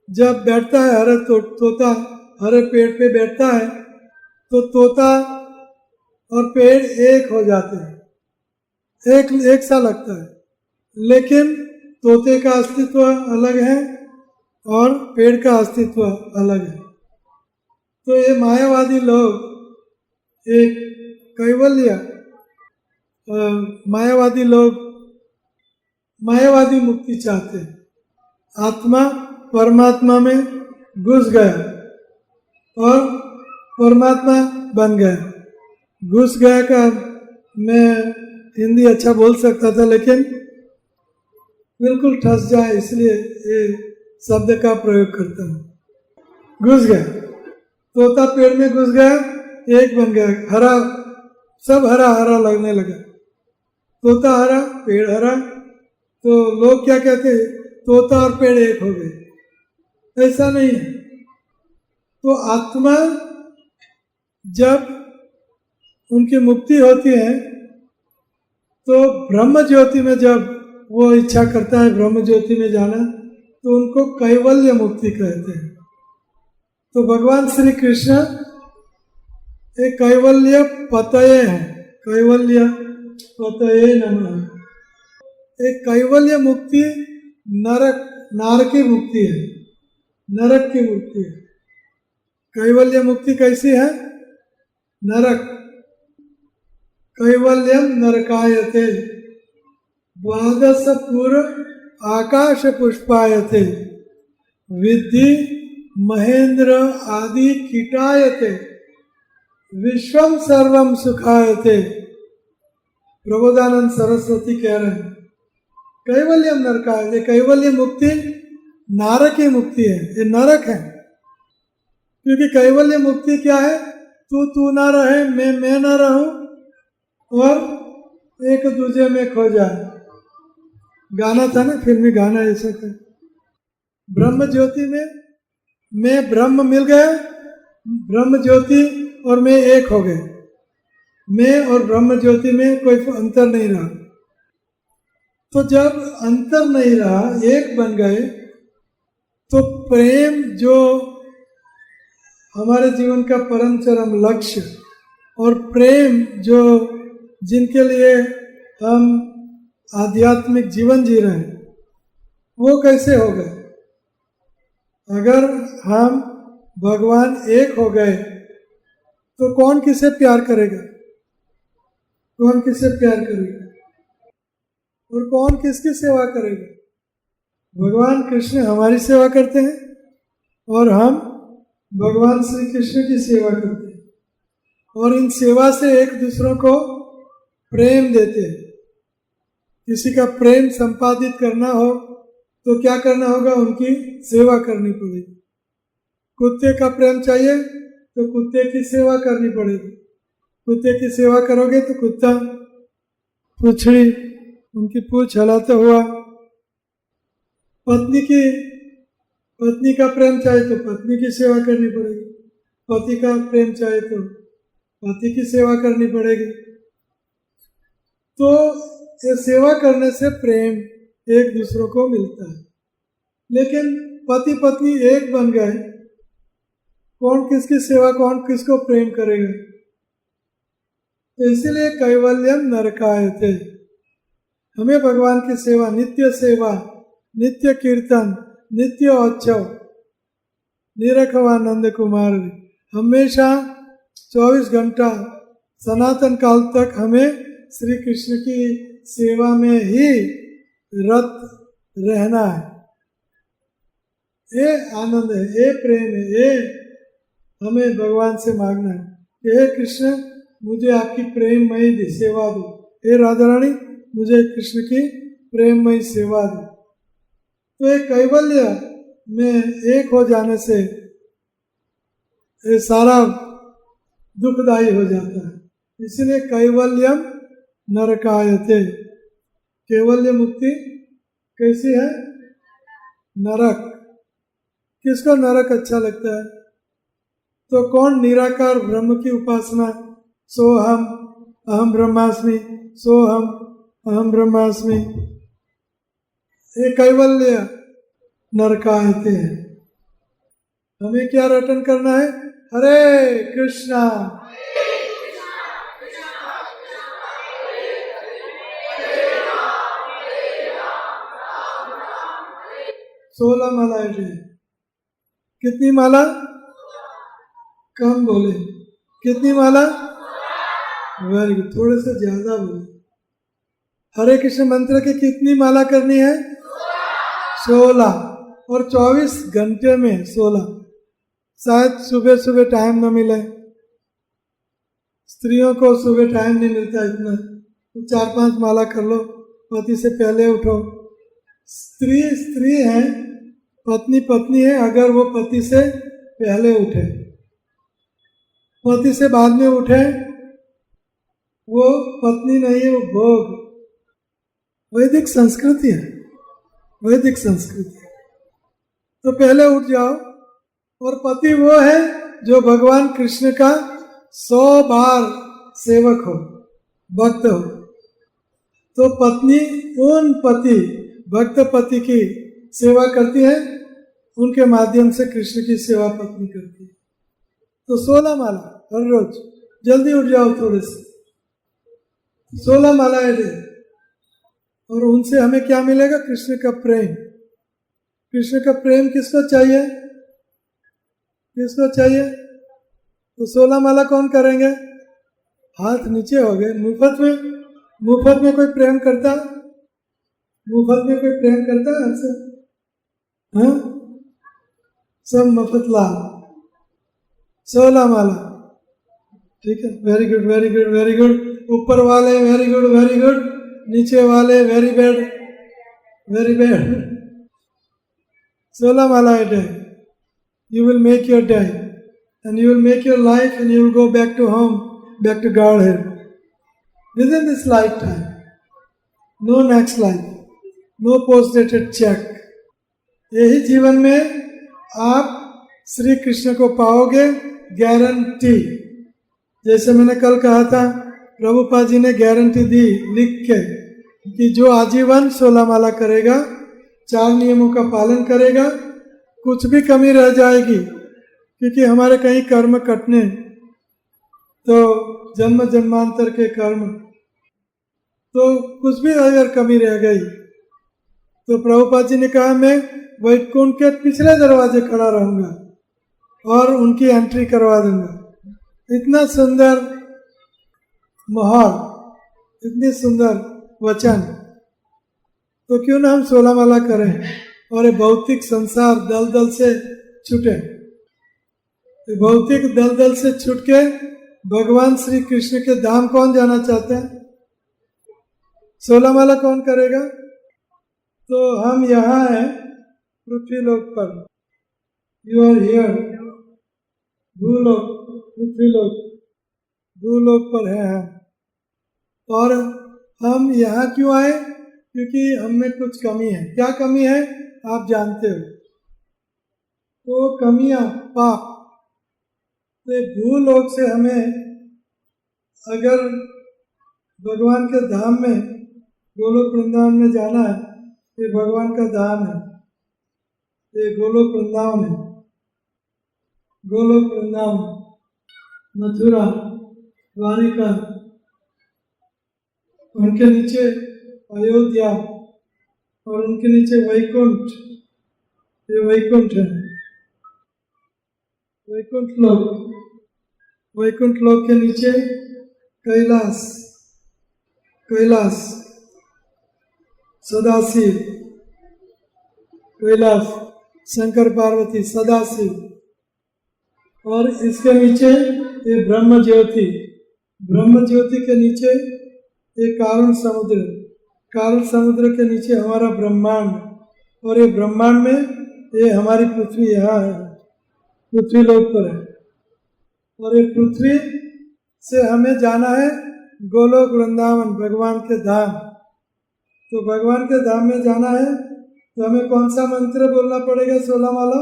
जब बैठता है, हरा तोता हरे पेड़ पे बैठता है तो तोता और पेड़ एक हो जाते हैं, एक सा लगता है। लेकिन तोते का अस्तित्व अलग है और पेड़ का अस्तित्व अलग है। तो ये मायावादी लोग एक कैवल्य, मायावादी मुक्ति चाहते हैं। आत्मा परमात्मा में घुस गया और परमात्मा बन गया। घुस गया का मैं हिंदी अच्छा बोल सकता था लेकिन बिल्कुल ठस जाए इसलिए ये शब्द का प्रयोग करता हूँ। घुस गया, तोता पेड़ में घुस गया, एक बन गया, हरा, सब हरा हरा लगने लगा। तोता हरा, पेड़ हरा। तो लोग क्या कहते हैं? तोता और पेड़ एक हो गए। ऐसा नहीं है। तो आत्मा जब उनकी मुक्ति होती है तो ब्रह्म ज्योति में जब वो इच्छा करता है ब्रह्म ज्योति में जाना तो उनको कैवल्य मुक्ति कहते हैं। तो भगवान श्री कृष्ण एक कैवल्य पतये है। कैवल्य पतये नमः। एक कैवल्य मुक्ति नरक की मुक्ति है, नरक की मुक्ति है। कैवल्य मुक्ति कैसी है? नरक। कैवल्यम नरकायते द्वादश पूर्व आकाश पुष्पायते विद्धि महेंद्र आदि कीटायते विश्वम सर्वम सुखायते। प्रबोधानंद सरस्वती कह रहे हैं कैवल्यम नरकायते। कैवल्य मुक्ति नारकी मुक्ति है, ये नरक है। क्योंकि कैवल्य मुक्ति क्या है? तू ना रहे, मैं ना रहूं और एक दूसरे में खो जाए। गाना था ना, फिल्मी गाना ऐसा था। ब्रह्म ज्योति में मैं ब्रह्म मिल गया, ब्रह्म ज्योति और मैं एक हो गए। मैं और ब्रह्म ज्योति में कोई अंतर नहीं रहा। तो जब अंतर नहीं रहा, एक बन गए, तो प्रेम जो हमारे जीवन का परम चरम लक्ष्य और प्रेम जो जिनके लिए हम आध्यात्मिक जीवन जी रहे हैं, वो कैसे हो गए? अगर हम भगवान एक हो गए तो कौन किसे प्यार करेगा? कौन किसे प्यार करेगा और कौन किसकी सेवा करेगा? भगवान कृष्ण हमारी सेवा करते हैं और हम भगवान श्री कृष्ण की सेवा करते हैं और इन सेवा से एक दूसरों को प्रेम देते हैं। किसी का प्रेम संपादित करना हो तो क्या करना होगा? उनकी सेवा करनी पड़ेगी। कुत्ते का प्रेम चाहिए तो कुत्ते की सेवा करनी पड़ेगी। कुत्ते की सेवा करोगे तो कुत्ता पूछड़ी उनकी पूछ हिलाता हुआ। पत्नी का प्रेम चाहे तो पत्नी की सेवा करनी पड़ेगी। पति का प्रेम चाहे तो पति की सेवा करनी पड़ेगी। तो ये सेवा करने से प्रेम एक दूसरों को मिलता है। लेकिन पति पत्नी एक बन गए, कौन किसकी सेवा, कौन किसको प्रेम करेगा? तो इसीलिए कैवल्यम नरकायते। हमें भगवान की सेवा, नित्य कीर्तन, नित्य उत्सव, निरखवानंद कुमार हमेशा 24 घंटा सनातन काल तक हमें श्री कृष्ण की सेवा में ही रत रहना है। ये आनंद है, ये प्रेम है, ये हमें भगवान से मांगना है कि हे कृष्ण मुझे आपकी प्रेममयी सेवा दो, हे राधा रानी मुझे कृष्ण की प्रेममयी सेवा दो। तो ये कैवल्य में एक हो जाने से ये सारा दुखदायी हो जाता है। इसलिए कैवल्यम नरकायते, कैवल्य मुक्ति कैसी है? नरक। किसको नरक अच्छा लगता है? तो कौन निराकार ब्रह्म की उपासना, सोहम अहम ब्रह्मास्मि, सोहम अहम ब्रह्मास्मि, ये कैवल्य नरकायते है। हमें क्या रटन करना है? हरे कृष्णा 16 मालाएं हैं। कितनी माला? कम बोले। कितनी माला? वेरी गुड, थोड़े से ज्यादा बोले। हरे कृष्ण मंत्र की कितनी माला करनी है? 16, और 24 घंटे में 16। शायद सुबह सुबह टाइम न मिले, स्त्रियों को सुबह टाइम नहीं मिलता इतना, तो 4-5 माला कर लो, पति से पहले उठो। स्त्री स्त्री है, पत्नी पत्नी है अगर वो पति से पहले उठे। पति से बाद में उठे वो पत्नी नहीं है, वो भोग। वैदिक संस्कृति है, वैदिक संस्कृति। तो पहले उठ जाओ। और पति वो है जो भगवान कृष्ण का 100 बार सेवक हो, भक्त हो। तो पत्नी उन पति, भक्त पति की सेवा करती है, उनके माध्यम से कृष्ण की सेवा पत्नी करती है। तो 16 माला हर रोज। जल्दी उठ जाओ थोड़े से, 16 मालाएं दे। और उनसे हमें क्या मिलेगा? कृष्ण का प्रेम। कृष्ण का प्रेम किसको चाहिए? किसको चाहिए? तो 16 माला कौन करेंगे? हाथ नीचे हो गए। मुफ्त में कोई प्रेम करता? मुफ्त में कोई प्रेम करता है हमसे? हाँ, सब मफत लाभ। 16 माला, ठीक है। Very good, very good, very good. ऊपर वाले वेरी गुड, वेरी गुड। नीचे वाले very bad, very bad. 16 Mala a day. You will make your day, and you will make your life, and you will go back to home, back to Godhead. Within this lifetime, no next life, no post-dated check. यही जीवन में आप श्री कृष्ण को पाओगे, guarantee. जैसे मैंने कल कहा था, प्रभुपाद जी ने गारंटी दी लिख के कि जो आजीवन 16 माला करेगा, 4 नियमों का पालन करेगा, कुछ भी कमी रह जाएगी, क्योंकि हमारे कहीं कर्म कटने, तो जन्म जन्मांतर के कर्म, तो कुछ भी अगर कमी रह गई तो प्रभुपाद जी ने कहा मैं वैकुंठ के पिछले दरवाजे खड़ा रहूंगा और उनकी एंट्री करवा दूंगा। इतना सुंदर माहौल, इतनी सुंदर वचन। तो क्यों ना हम 16 माला करें और ये भौतिक संसार दलदल से छूटे। भौतिक दलदल से छूट के भगवान श्री कृष्ण के धाम कौन जाना चाहते हैं? 16 माला कौन करेगा? तो हम यहाँ हैं पृथ्वी लोक पर। यू आर हियर, भूलोक, पृथ्वी लोक, भूलोक पर है हम। और हम यहाँ क्यों आए? क्योंकि हमें कुछ कमी है। क्या कमी है? आप जानते हो। तो कमियां, पाप। तो भूलोक से हमें अगर भगवान के धाम में, गोलोक वृंदावन में जाना है, ये भगवान का धाम है, ये गोलोक वृंदावन है। गोलोक वृंदावन, मथुरा, द्वारिका, उनके नीचे अयोध्या और उनके नीचे वैकुंठ। ये वैकुंठ है, वैकुंठ लोक। वैकुंठ लोक के नीचे कैलाश, कैलाश सदाशिव, कैलाश शंकर पार्वती सदाशिव, और इसके नीचे ये ब्रह्म ज्योति, ब्रह्म ज्योति के नीचे ये कारण समुद्र, कारण समुद्र के नीचे हमारा ब्रह्मांड, और ये ब्रह्मांड में ये हमारी पृथ्वी यहाँ है, पृथ्वी लोक पर है। और ये पृथ्वी से हमें जाना है गोलोक वृंदावन, भगवान के धाम। तो भगवान के धाम में जाना है तो हमें कौन सा मंत्र बोलना पड़ेगा? 16 वाला,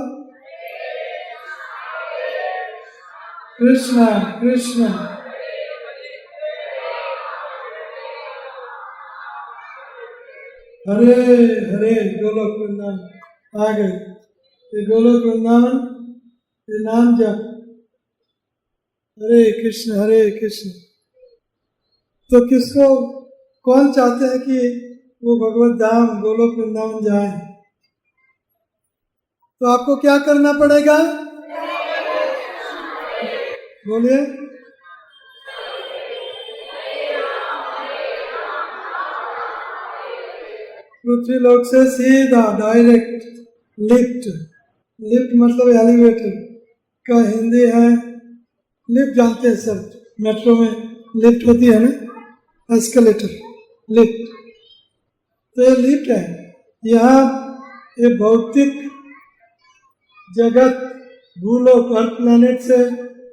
कृष्णा कृष्णा हरे हरे। गोलोक वृंदावन आ गए, ये गोलोक वृंदावन, ये नाम जप, हरे कृष्ण हरे कृष्ण। तो किसको, कौन चाहते हैं कि वो भगवत धाम गोलोक वृंदावन जाए? तो आपको क्या करना पड़ेगा? बोलिए। पृथ्वी लोक से सीधा डायरेक्ट लिफ्ट, लिफ्ट मतलब एलिवेटर का हिंदी है लिफ्ट, जानते हैं सब, मेट्रो में लिफ्ट होती है ना, एस्केलेटर, लिफ्ट। तो ये लिफ्ट है। यहाँ ये भौतिक जगत, भूलोक, अर्थ प्लैनेट से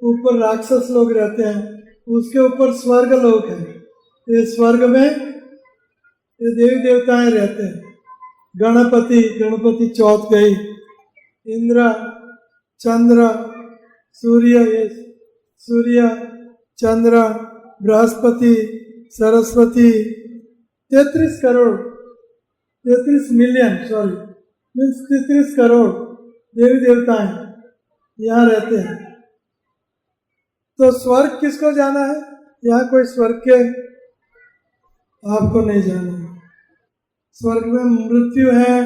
ऊपर राक्षस लोग रहते हैं, उसके ऊपर स्वर्ग लोक है। ये स्वर्ग में ये देवी देवताएं रहते हैं। गणपति, गणपति चौथ गई, इंद्र, चंद्र, सूर्य, ये Surya, Chandra, Brihaspati, Saraswati, 33 crore, 33 million, sorry means 33 crore देवी देवताएं यहाँ रहते हैं। तो स्वर्ग किसको जाना है? यहाँ कोई स्वर्ग के आपको नहीं जाना है। स्वर्ग में मृत्यु है,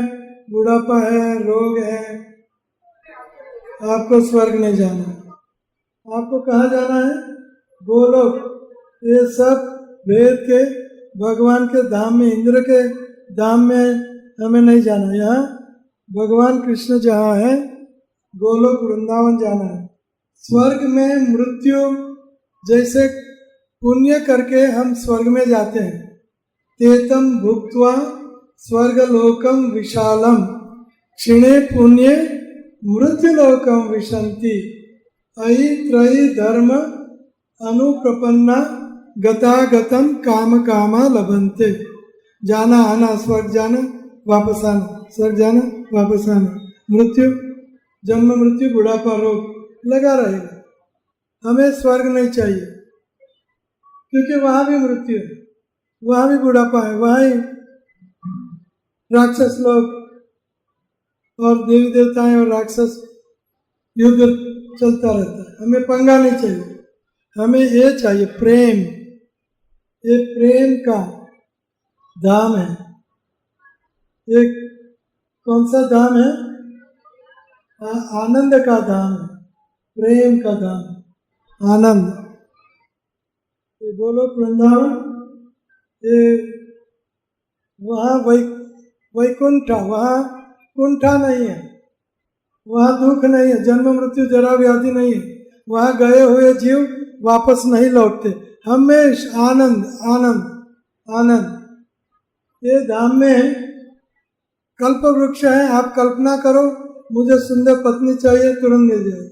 बुढ़ापा है, रोग है, आपको स्वर्ग नहीं जाना। आपको कहाँ जाना है? गोलोक। ये सब वेद के भगवान के धाम में, इंद्र के धाम में हमें नहीं जाना। यहाँ भगवान कृष्ण जहाँ है, गोलोक वृंदावन जाना है। स्वर्ग में मृत्यु, जैसे पुण्य करके हम स्वर्ग में जाते हैं, तेतम भुक्त्वा स्वर्गलोकम विशालम क्षिणे पुण्य मृत्युलोकम विशंति अयि त्रयी धर्म अनुप्रपन्ना गतागतम काम कामा लभन्ते। जाना आना, स्वर्ग जाना वापस आना, स्वर्ग जाना वापस आना, मृत्यु, जन्म मृत्यु, बुढ़ापा, रोग लगा रहेगा। हमें स्वर्ग नहीं चाहिए, क्योंकि वहाँ भी मृत्यु है, वहाँ भी बुढ़ापा है, वहाँ ही राक्षस लोग और देवी देवताएं और राक्षस युद्ध चलता रहता है। हमें पंगा नहीं चाहिए, हमें ये चाहिए प्रेम। ये प्रेम का धाम है। ये कौन सा धाम है? आनंद का धाम है, प्रेम का धाम, आनंद। ये गोलोक वृंदावन, ये वहाँ वैकुंठ, वहाँ कुंठा नहीं है, वहाँ दुख नहीं है, जन्म मृत्यु जरा व्याधि नहीं है, वहाँ गए हुए जीव वापस नहीं लौटते, हमेशा आनंद आनंद आनंद। ये धाम में कल्प वृक्ष है। आप कल्पना करो, मुझे सुंदर पत्नी चाहिए, तुरंत मिल जाए।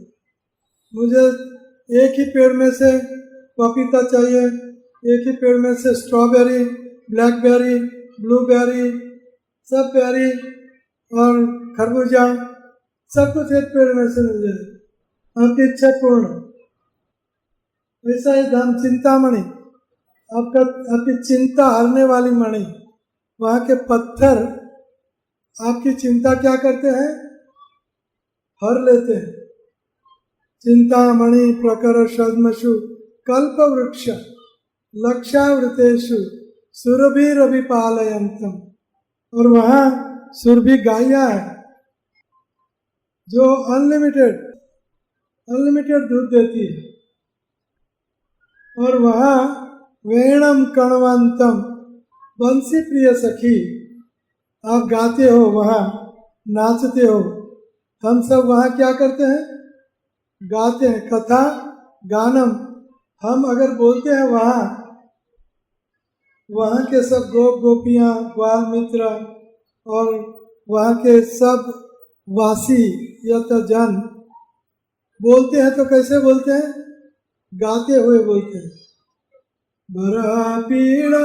मुझे एक ही पेड़ में से पपीता चाहिए, एक ही पेड़ में से स्ट्रॉबेरी, ब्लैकबेरी, ब्लूबेरी, सब बेरी और खरबूजा, सब कुछ एक पेड़ में से मिल जाए, आपकी इच्छा पूर्ण। ऐसा ही धाम चिंतामणि, आपकी चिंता हरने वाली मणि। वहाँ के पत्थर आपकी चिंता क्या करते हैं? हर लेते हैं। चिंतामणि प्रकर शद्मशु कल्प वृक्ष लक्षावृतेषु सुरभिरभिपालयन्तम। और वहाँ सुरभि गाया है जो अनलिमिटेड दूध देती है। और वहाँ वेणम कणवंतम, बंसी प्रिय सखी, आप गाते हो, वहाँ नाचते हो। हम सब वहाँ क्या करते हैं? गाते हैं। कथा गानम, हम अगर बोलते हैं वहाँ के सब गोप गोपियाँ, ग्वाल मित्र और वहाँ के सब वासी यत जन बोलते हैं तो कैसे बोलते हैं? गाते हुए बोलते हैं। भरा पीड़ा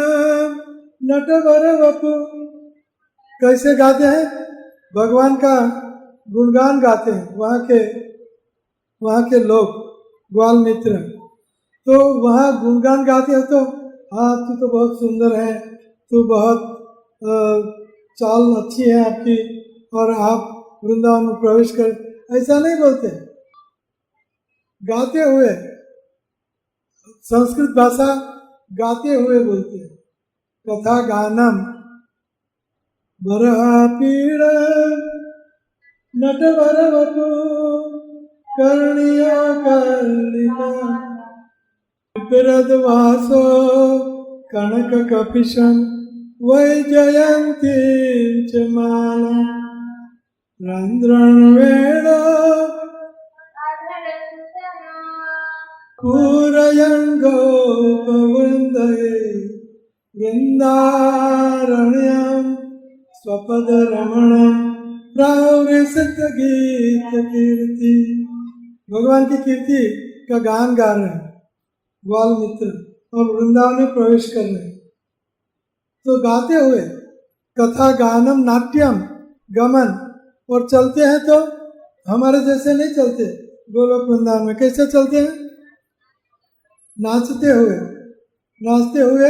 नट बर वपु, कैसे गाते हैं? भगवान का गुणगान गाते हैं वहाँ के लोग, ग्वाल मित्र। तो वहाँ गुणगान गाते हैं तो हाँ, तू तो बहुत सुंदर है, तू बहुत चाल अच्छी है आपकी, और आप वृंदावन में प्रवेश कर, ऐसा नहीं बोलते। गाते हुए, संस्कृत भाषा गाते हुए बोलते हैं। कथा गानम बरहा पीड़ा नट बर वपु कर्णिया कर्णिका वासो कनक कपिशम वैजयंती च माला रंध्रण वेणो पूरयन् गोपवृन्दये वृन्दारण्यं स्वपदरमणं प्रावृषत गीत कीर्ति। भगवान की कीर्ति का गान गा रहे हैं ग्वाल मित्र और वृंदावन में प्रवेश कर रहे हैं। तो गाते हुए कथा गानम नाट्यम गमन, और चलते हैं तो हमारे जैसे नहीं चलते। गोलोक वृंदावन में कैसे चलते हैं? नाचते हुए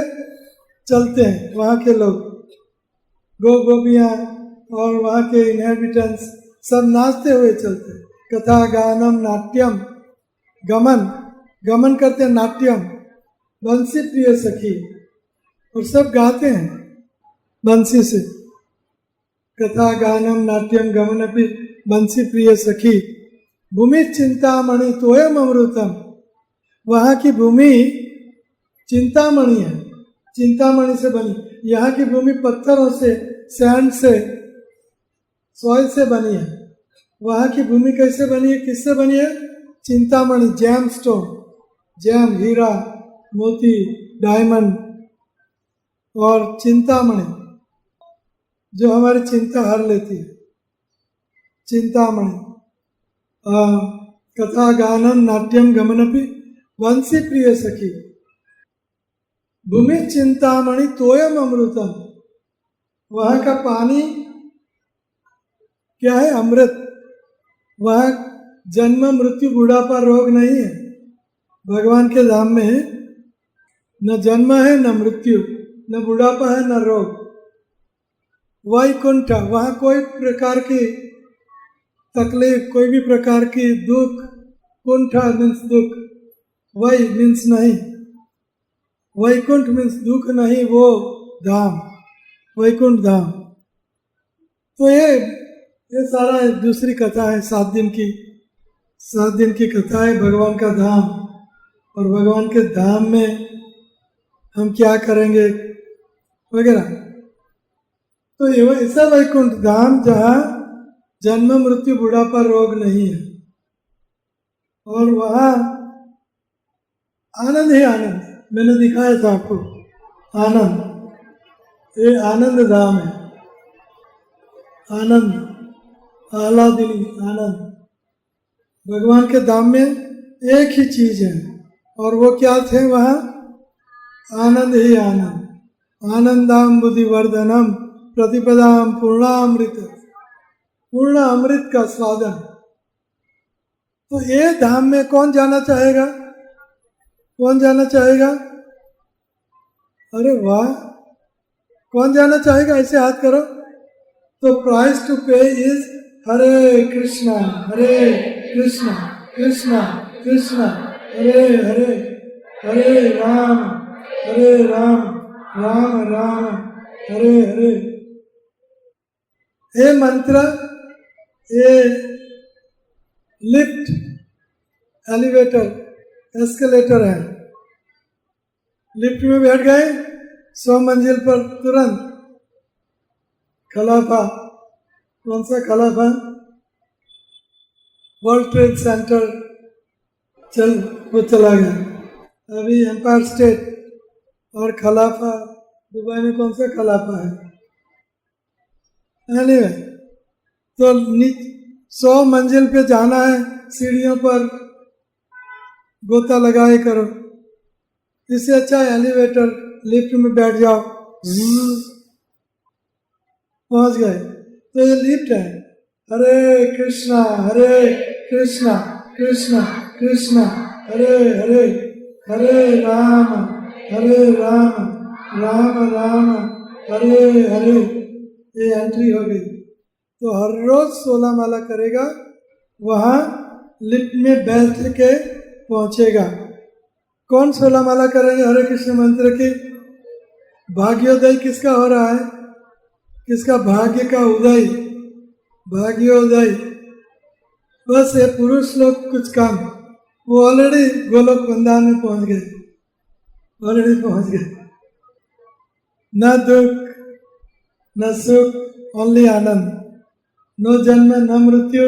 चलते हैं। वहाँ के लोग, गोपियाँ और वहाँ के इनहेबिटेंट्स सब नाचते हुए चलते हैं। कथा गानम नाट्यम गमन करते हैं, नाट्यम बंसी प्रिय सखी, और सब गाते हैं बंसी से। कथा गानम नाट्यम गमनपि बंसी प्रिय सखी भूमि चिंतामणि तोयम अमृतम। वहाँ की भूमि चिंतामणि है, चिंतामणि से बनी। यहाँ की भूमि पत्थरों से, सैंड से, सॉइल से बनी है। वहाँ की भूमि कैसे बनी है, किससे बनी है? चिंतामणि, जैम स्टोन, जैम, हीरा, मोती, डायमंड और चिंतामणि जो हमारी चिंता हर लेती है, चिंतामणि। कथा गानम नाट्यम गमनपि वंशी प्रिय सखी भूमि चिंतामणि तोयम अमृतम। वहाँ का पानी क्या है? अमृत। वहाँ जन्म मृत्यु बुढ़ापा रोग नहीं है। भगवान के धाम में न जन्म है, न मृत्यु, न बुढ़ापा है, न रोग। वैकुंठ, वहाँ कोई प्रकार की तकलीफ, कोई भी प्रकार की दुख, कुंठ मीन्स दुख, वै मीन्स नहीं, वैकुंठ मीन्स दुख नहीं, वो धाम, वैकुंठ धाम। तो ये सारा दूसरी कथा है, 7 दिन की कथा है भगवान का धाम। और भगवान के धाम में हम क्या करेंगे वगैरह। तो ये ऐसा वैकुंठ धाम जहाँ जन्म मृत्यु बुढ़ापा रोग नहीं है, और वहाँ आनंद ही आनंद। मैंने दिखाया था आपको आनंद, ये आनंद धाम है, आनंद, आह्लादिनी आनंद। भगवान के धाम में एक ही चीज है, और वो क्या थे वहाँ? आनंद ही आनंद। आनंदाम बुद्धिवर्धनम प्रतिपदाम पूर्णामृत, पूर्ण अमृत का स्वादन। तो ये धाम में कौन जाना चाहेगा? कौन जाना चाहेगा? अरे वाह, कौन जाना चाहेगा? ऐसे हाथ करो। तो प्राइस टू पे इज हरे कृष्णा कृष्णा कृष्णा हरे हरे, हरे राम राम राम हरे हरे। ये मंत्र, ये लिफ्ट, एलिवेटर, एस्केलेटर है। लिफ्ट में बैठ गए, 100 मंजिल पर तुरंत खलाफा, कौन सा खलाफा, वर्ल्ड ट्रेड सेंटर वो चला गया। अभी एम्पायर स्टेट और खलाफा, दुबई में कौन सा खलाफा है? एनीवे, तो 100 मंजिल पे जाना है, सीढ़ियों पर गोता लगाए करो। इससे अच्छा एलिवेटर, लिफ्ट में बैठ जाओ, पहुंच गए। तो ये लिफ्ट है। हरे कृष्णा कृष्णा कृष्णा हरे हरे, हरे राम राम राम हरे हरे। ये एंट्री हो गई। तो हर रोज 16 माला करेगा, वहाँ लिफ्ट में बैठ के पहुंचेगा। कौन 16 माला करेंगे हरे कृष्ण मंत्र की? भाग्योदय किसका हो रहा है? किसका भाग्य का उदय, भाग्योदय। बस ये पुरुष लोग कुछ काम, वो ऑलरेडी गोलोक वृंदावन में पहुंच गए, ऑलरेडी पहुंच गए। न दुख न सुख, ओनली आनंद। नो जन्म न मृत्यु,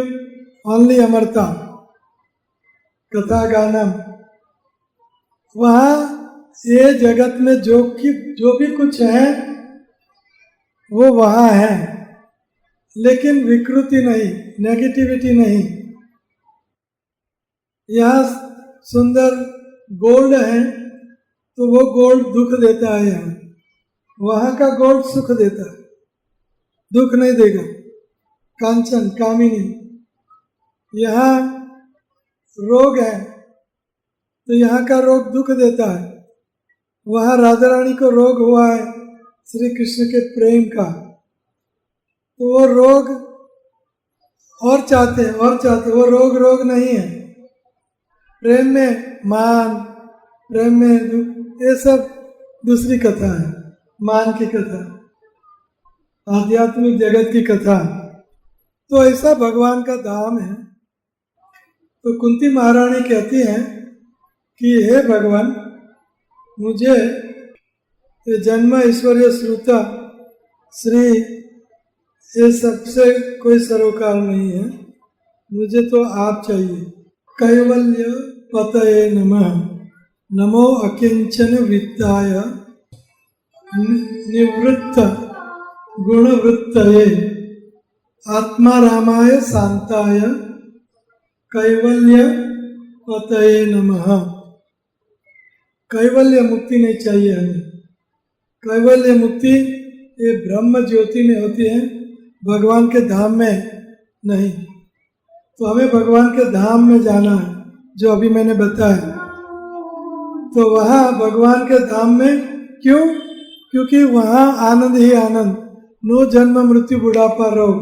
ओनली अमरता, कथा गानम। वहाँ ये जगत में जो भी कुछ है वो वहाँ है, लेकिन विकृति नहीं, नेगेटिविटी नहीं। यहाँ सुंदर गोल्ड है तो वो गोल्ड दुख देता है, यहाँ वहाँ का गोल्ड सुख देता है, दुख नहीं देगा। कांचन कामिनी। यहाँ रोग है तो यहाँ का रोग दुख देता है। वहाँ राधा रानी को रोग हुआ है श्री कृष्ण के प्रेम का, तो वो रोग और चाहते, वो रोग नहीं है। प्रेम में मान, प्रेम में दुख, ये सब दूसरी कथा है, मान की कथा, आध्यात्मिक जगत की कथा। तो ऐसा भगवान का धाम है। तो कुंती महारानी कहती हैं कि हे भगवान, मुझे जन्म ऐश्वर्य श्रुता श्री ये सबसे कोई सरोकार नहीं है, मुझे तो आप चाहिए। कैवल्य पतये नमः, नमो अकिंचन वित्ताय निवृत्त गुणवृत्तये, आत्मा रामाय शांताय कैवल्य पतये नमः। कैवल्य मुक्ति नहीं चाहिए हमें। कैवल्य मुक्ति ये ब्रह्म ज्योति में होती है, भगवान के धाम में नहीं। तो हमें भगवान के धाम में जाना है, जो अभी मैंने बताया। तो वहाँ भगवान के धाम में क्यों? क्योंकि वहाँ आनंद ही आनंद, नो जन्म मृत्यु बुढ़ापा रोग,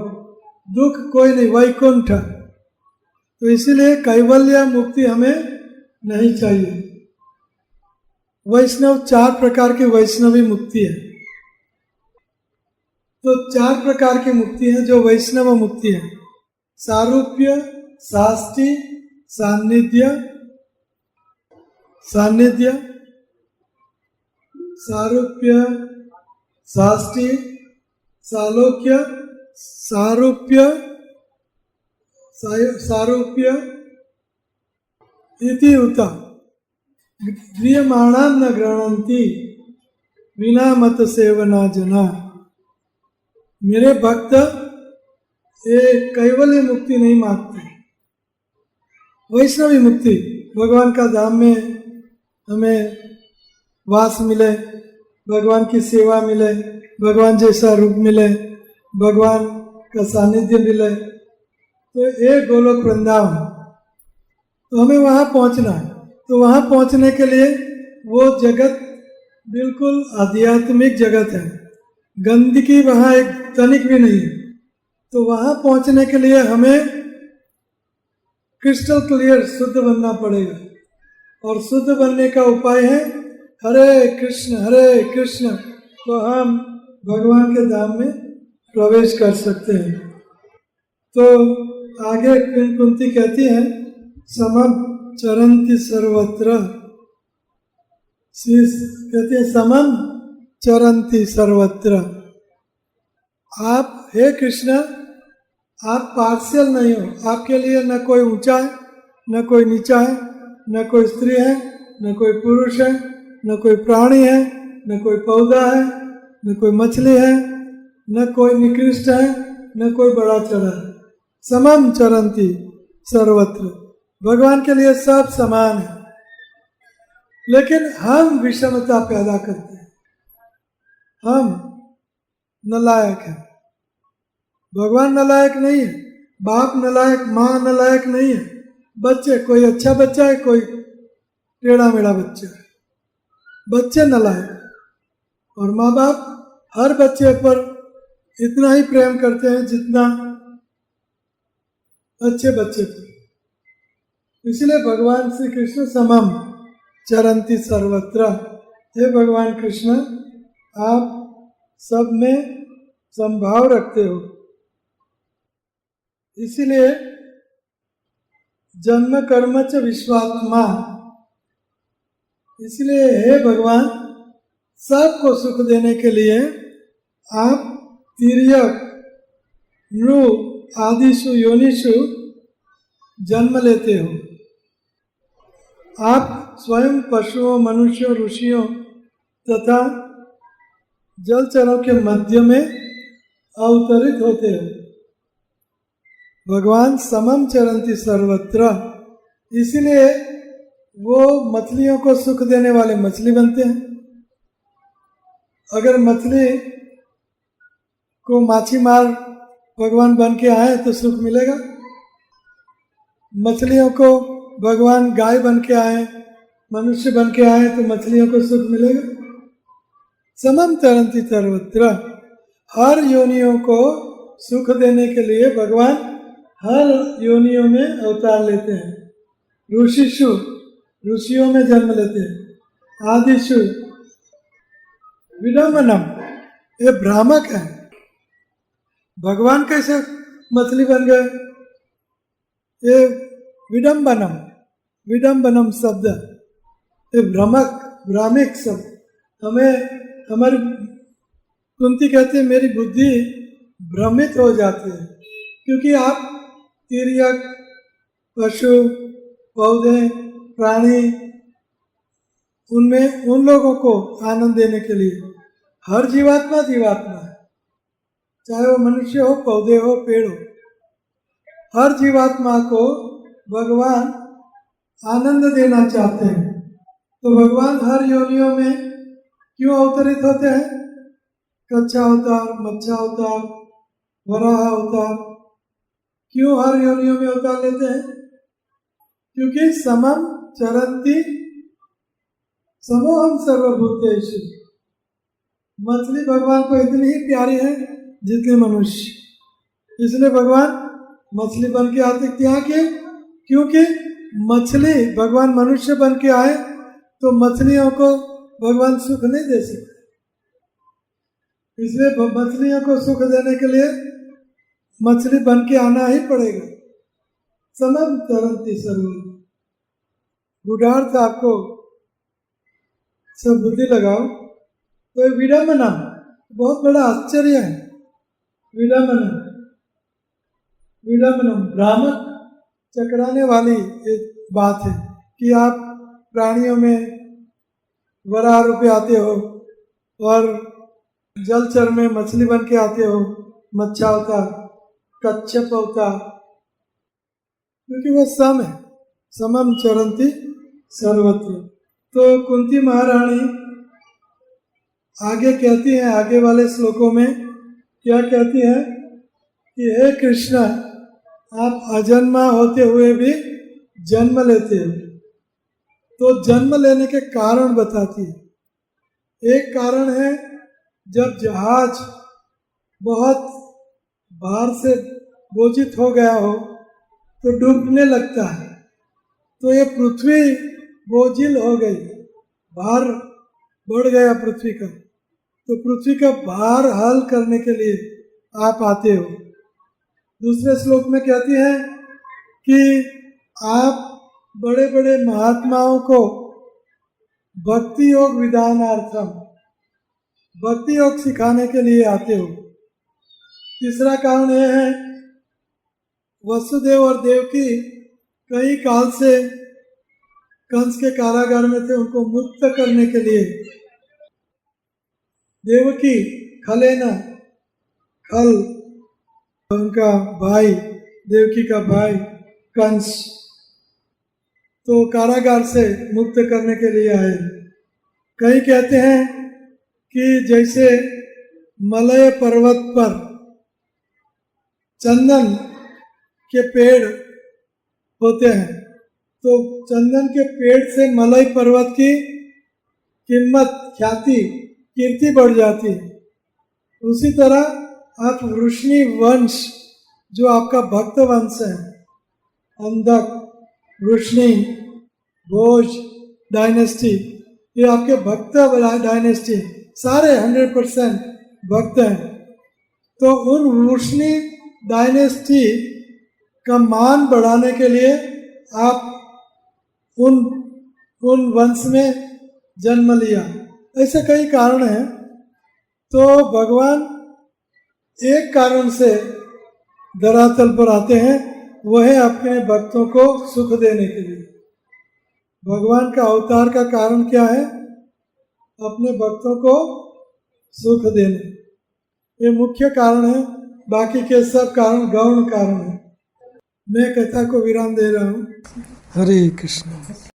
दुख कोई नहीं, वैकुंठ। तो इसीलिए कैवल्य मुक्ति हमें नहीं चाहिए। वैष्णव 4 प्रकार की वैष्णवी मुक्ति है। तो 4 प्रकार की मुक्ति है जो वैष्णव मुक्ति है। सारूप्य, साष्टी, सान्निध्य, सारूप्य, साष्टी, सालोक्य, सारूप्य इति उता क्रियमाणां न गृह्णन्ति विना मत सेवना जना। मेरे भक्त ये कैवल्य मुक्ति नहीं मांगते, वैष्णवी मुक्ति, भगवान का धाम में हमें वास मिले, भगवान की सेवा मिले, भगवान जैसा रूप मिले, भगवान का सानिध्य मिले, तो ये गोलोक वृंदावन। तो हमें वहाँ पहुँचना है। तो वहाँ पहुँचने के लिए वो जगत बिल्कुल आध्यात्मिक जगत है, गंदगी वहाँ एक तनिक भी नहीं है। तो वहाँ पहुँचने के लिए हमें क्रिस्टल क्लियर शुद्ध बनना पड़ेगा, और शुद्ध बनने का उपाय है हरे कृष्ण। तो हम भगवान के धाम में प्रवेश कर सकते हैं। तो आगे कुंती कहती है समम चरंती सर्वत्र, कहते हैं समम चरंती सर्वत्र। आप हे कृष्ण, आप पार्शियल नहीं हो। आपके लिए न कोई ऊंचा है, न कोई नीचा है, न कोई स्त्री है, न कोई पुरुष है, न कोई प्राणी है, न कोई पौधा है, न कोई मछली है, न कोई निकृष्ट है, न कोई बड़ा चढ़ा है। समम चरंती सर्वत्र। भगवान के लिए सब समान है, लेकिन हम विषमता पैदा करते हैं। हम नालायक हैं। भगवान नालायक नहीं है, बाप नालायक, माँ नालायक नहीं है। बच्चे, कोई अच्छा बच्चा है, कोई टेढ़ा मेढ़ा बच्चा है। बच्चे नालायक, और माँ बाप हर बच्चे पर इतना ही प्रेम करते हैं जितना अच्छे बच्चे पर। इसलिए भगवान श्री कृष्ण समम चरंती सर्वत्र। हे भगवान कृष्ण, आप सब में समभाव रखते हो। इसीलिए जन्म कर्म च विश्वात्मा, इसलिए हे भगवान, सबको सुख देने के लिए आप तिर्यक, नृ आदिषु योनिषु जन्म लेते हो। आप स्वयं पशुओं, मनुष्यों, ऋषियों तथा जलचरों के मध्य में अवतरित होते हो। भगवान समम चरंती सर्वत्र, इसलिए वो मछलियों को सुख देने वाले मछली बनते हैं। अगर मछली को माछी मार भगवान बन के आए तो सुख मिलेगा। मछलियों को भगवान गाय बन के आए, मनुष्य बन के आए तो मछलियों को सुख मिलेगा। समम चरंती सर्वत्र, हर योनियों को सुख देने के लिए भगवान हर योनियों में अवतार लेते हैं। ऋषिषु, ऋषियों में जन्म लेते हैं। आदिषु विडम्बनम, ये भ्रामक है। भगवान कैसे मछली बन गए? ये विडम्बनम, विडम्बनम शब्द, ये भ्रमक, भ्रामिक शब्द। हमारी कुंती कहती है मेरी बुद्धि भ्रमित हो जाती है, क्योंकि आप तिर्यक, पशु, पौधे, प्राणी, उनमें उन लोगों को आनंद देने के लिए हर जीवात्मा जीवात्मा है, चाहे वो मनुष्य हो, पौधे हो, पेड़ हो। हर जीवात्मा को भगवान आनंद देना चाहते हैं। तो भगवान हर योनियों में क्यों अवतरित होते हैं? कच्छा अवतार, मच्छा अवतार, वराह अवतार, क्यों हर योनियों में अवतार लेते हैं? क्योंकि समम चरंती समोहम सर्वभूतेषु। मछली भगवान को इतनी ही प्यारी है जितने मनुष्य, इसलिए भगवान मछली बन के आते क्या किए? क्योंकि मछली, भगवान मनुष्य बन के आए तो मछलियों को भगवान सुख नहीं दे सकते, इसलिए मछलियों को सुख देने के लिए मछली बन के आना ही पड़ेगा। समम चरंती सर्व, गुढ़ार्थ आपको सब बुद्धि लगाओ। तो विडम्बना बहुत बड़ा आश्चर्य है। विडम्बना, विडम्बनम भ्रामक, चकराने वाली एक बात है कि आप प्राणियों में वराह रूपे आते हो और जलचर में मछली बन के आते हो, मच्छा अवतार, कच्छप अवतार, क्योंकि वो सम है। समम चरंती सर्वत्र। तो कुंती महारानी आगे कहती हैं, आगे वाले श्लोकों में क्या कहती है कि हे कृष्ण, आप अजन्मा होते हुए भी जन्म लेते हो। तो जन्म लेने के कारण बताती है। एक कारण है जब जहाज बहुत भार से बोझित हो गया हो तो डूबने लगता है, तो ये पृथ्वी बोझिल हो गई, भार बढ़ गया पृथ्वी का, तो पृथ्वी का भार हल करने के लिए आप आते हो। दूसरे श्लोक में कहती है कि आप बड़े बड़े महात्माओं को भक्ति योग विधानार्थम, भक्ति योग सिखाने के लिए आते हो। तीसरा कारण यह है, वसुदेव और देवकी कई काल से कंस के कारागार में थे, उनको मुक्त करने के लिए देवकी खलेना, खल उनका भाई, देवकी का भाई कंस, तो कारागार से मुक्त करने के लिए आए। कई कहते हैं कि जैसे मलय पर्वत पर चंदन के पेड़ होते हैं, तो चंदन के पेड़ से मलय पर्वत की कीमत, ख्याति, कीर्ति बढ़ जाती है। उसी तरह आप वृष्णि वंश, जो आपका भक्त वंश है, अंधक, वृष्णि, भोज डायनेस्टी, ये आपके भक्त डायनेस्टी, सारे 100% भक्त हैं। तो उन वृष्णि डायनेस्टी का मान बढ़ाने के लिए आप उन वंश में जन्म लिया। ऐसे कई कारण हैं। तो भगवान एक कारण से धरातल पर आते हैं, वह है अपने भक्तों को सुख देने के लिए। भगवान का अवतार का कारण क्या है? अपने भक्तों को सुख देना, ये मुख्य कारण है। बाकी के सब कारण गौण कारण है। मैं कथा को विराम दे रहा हूँ। हरे कृष्ण।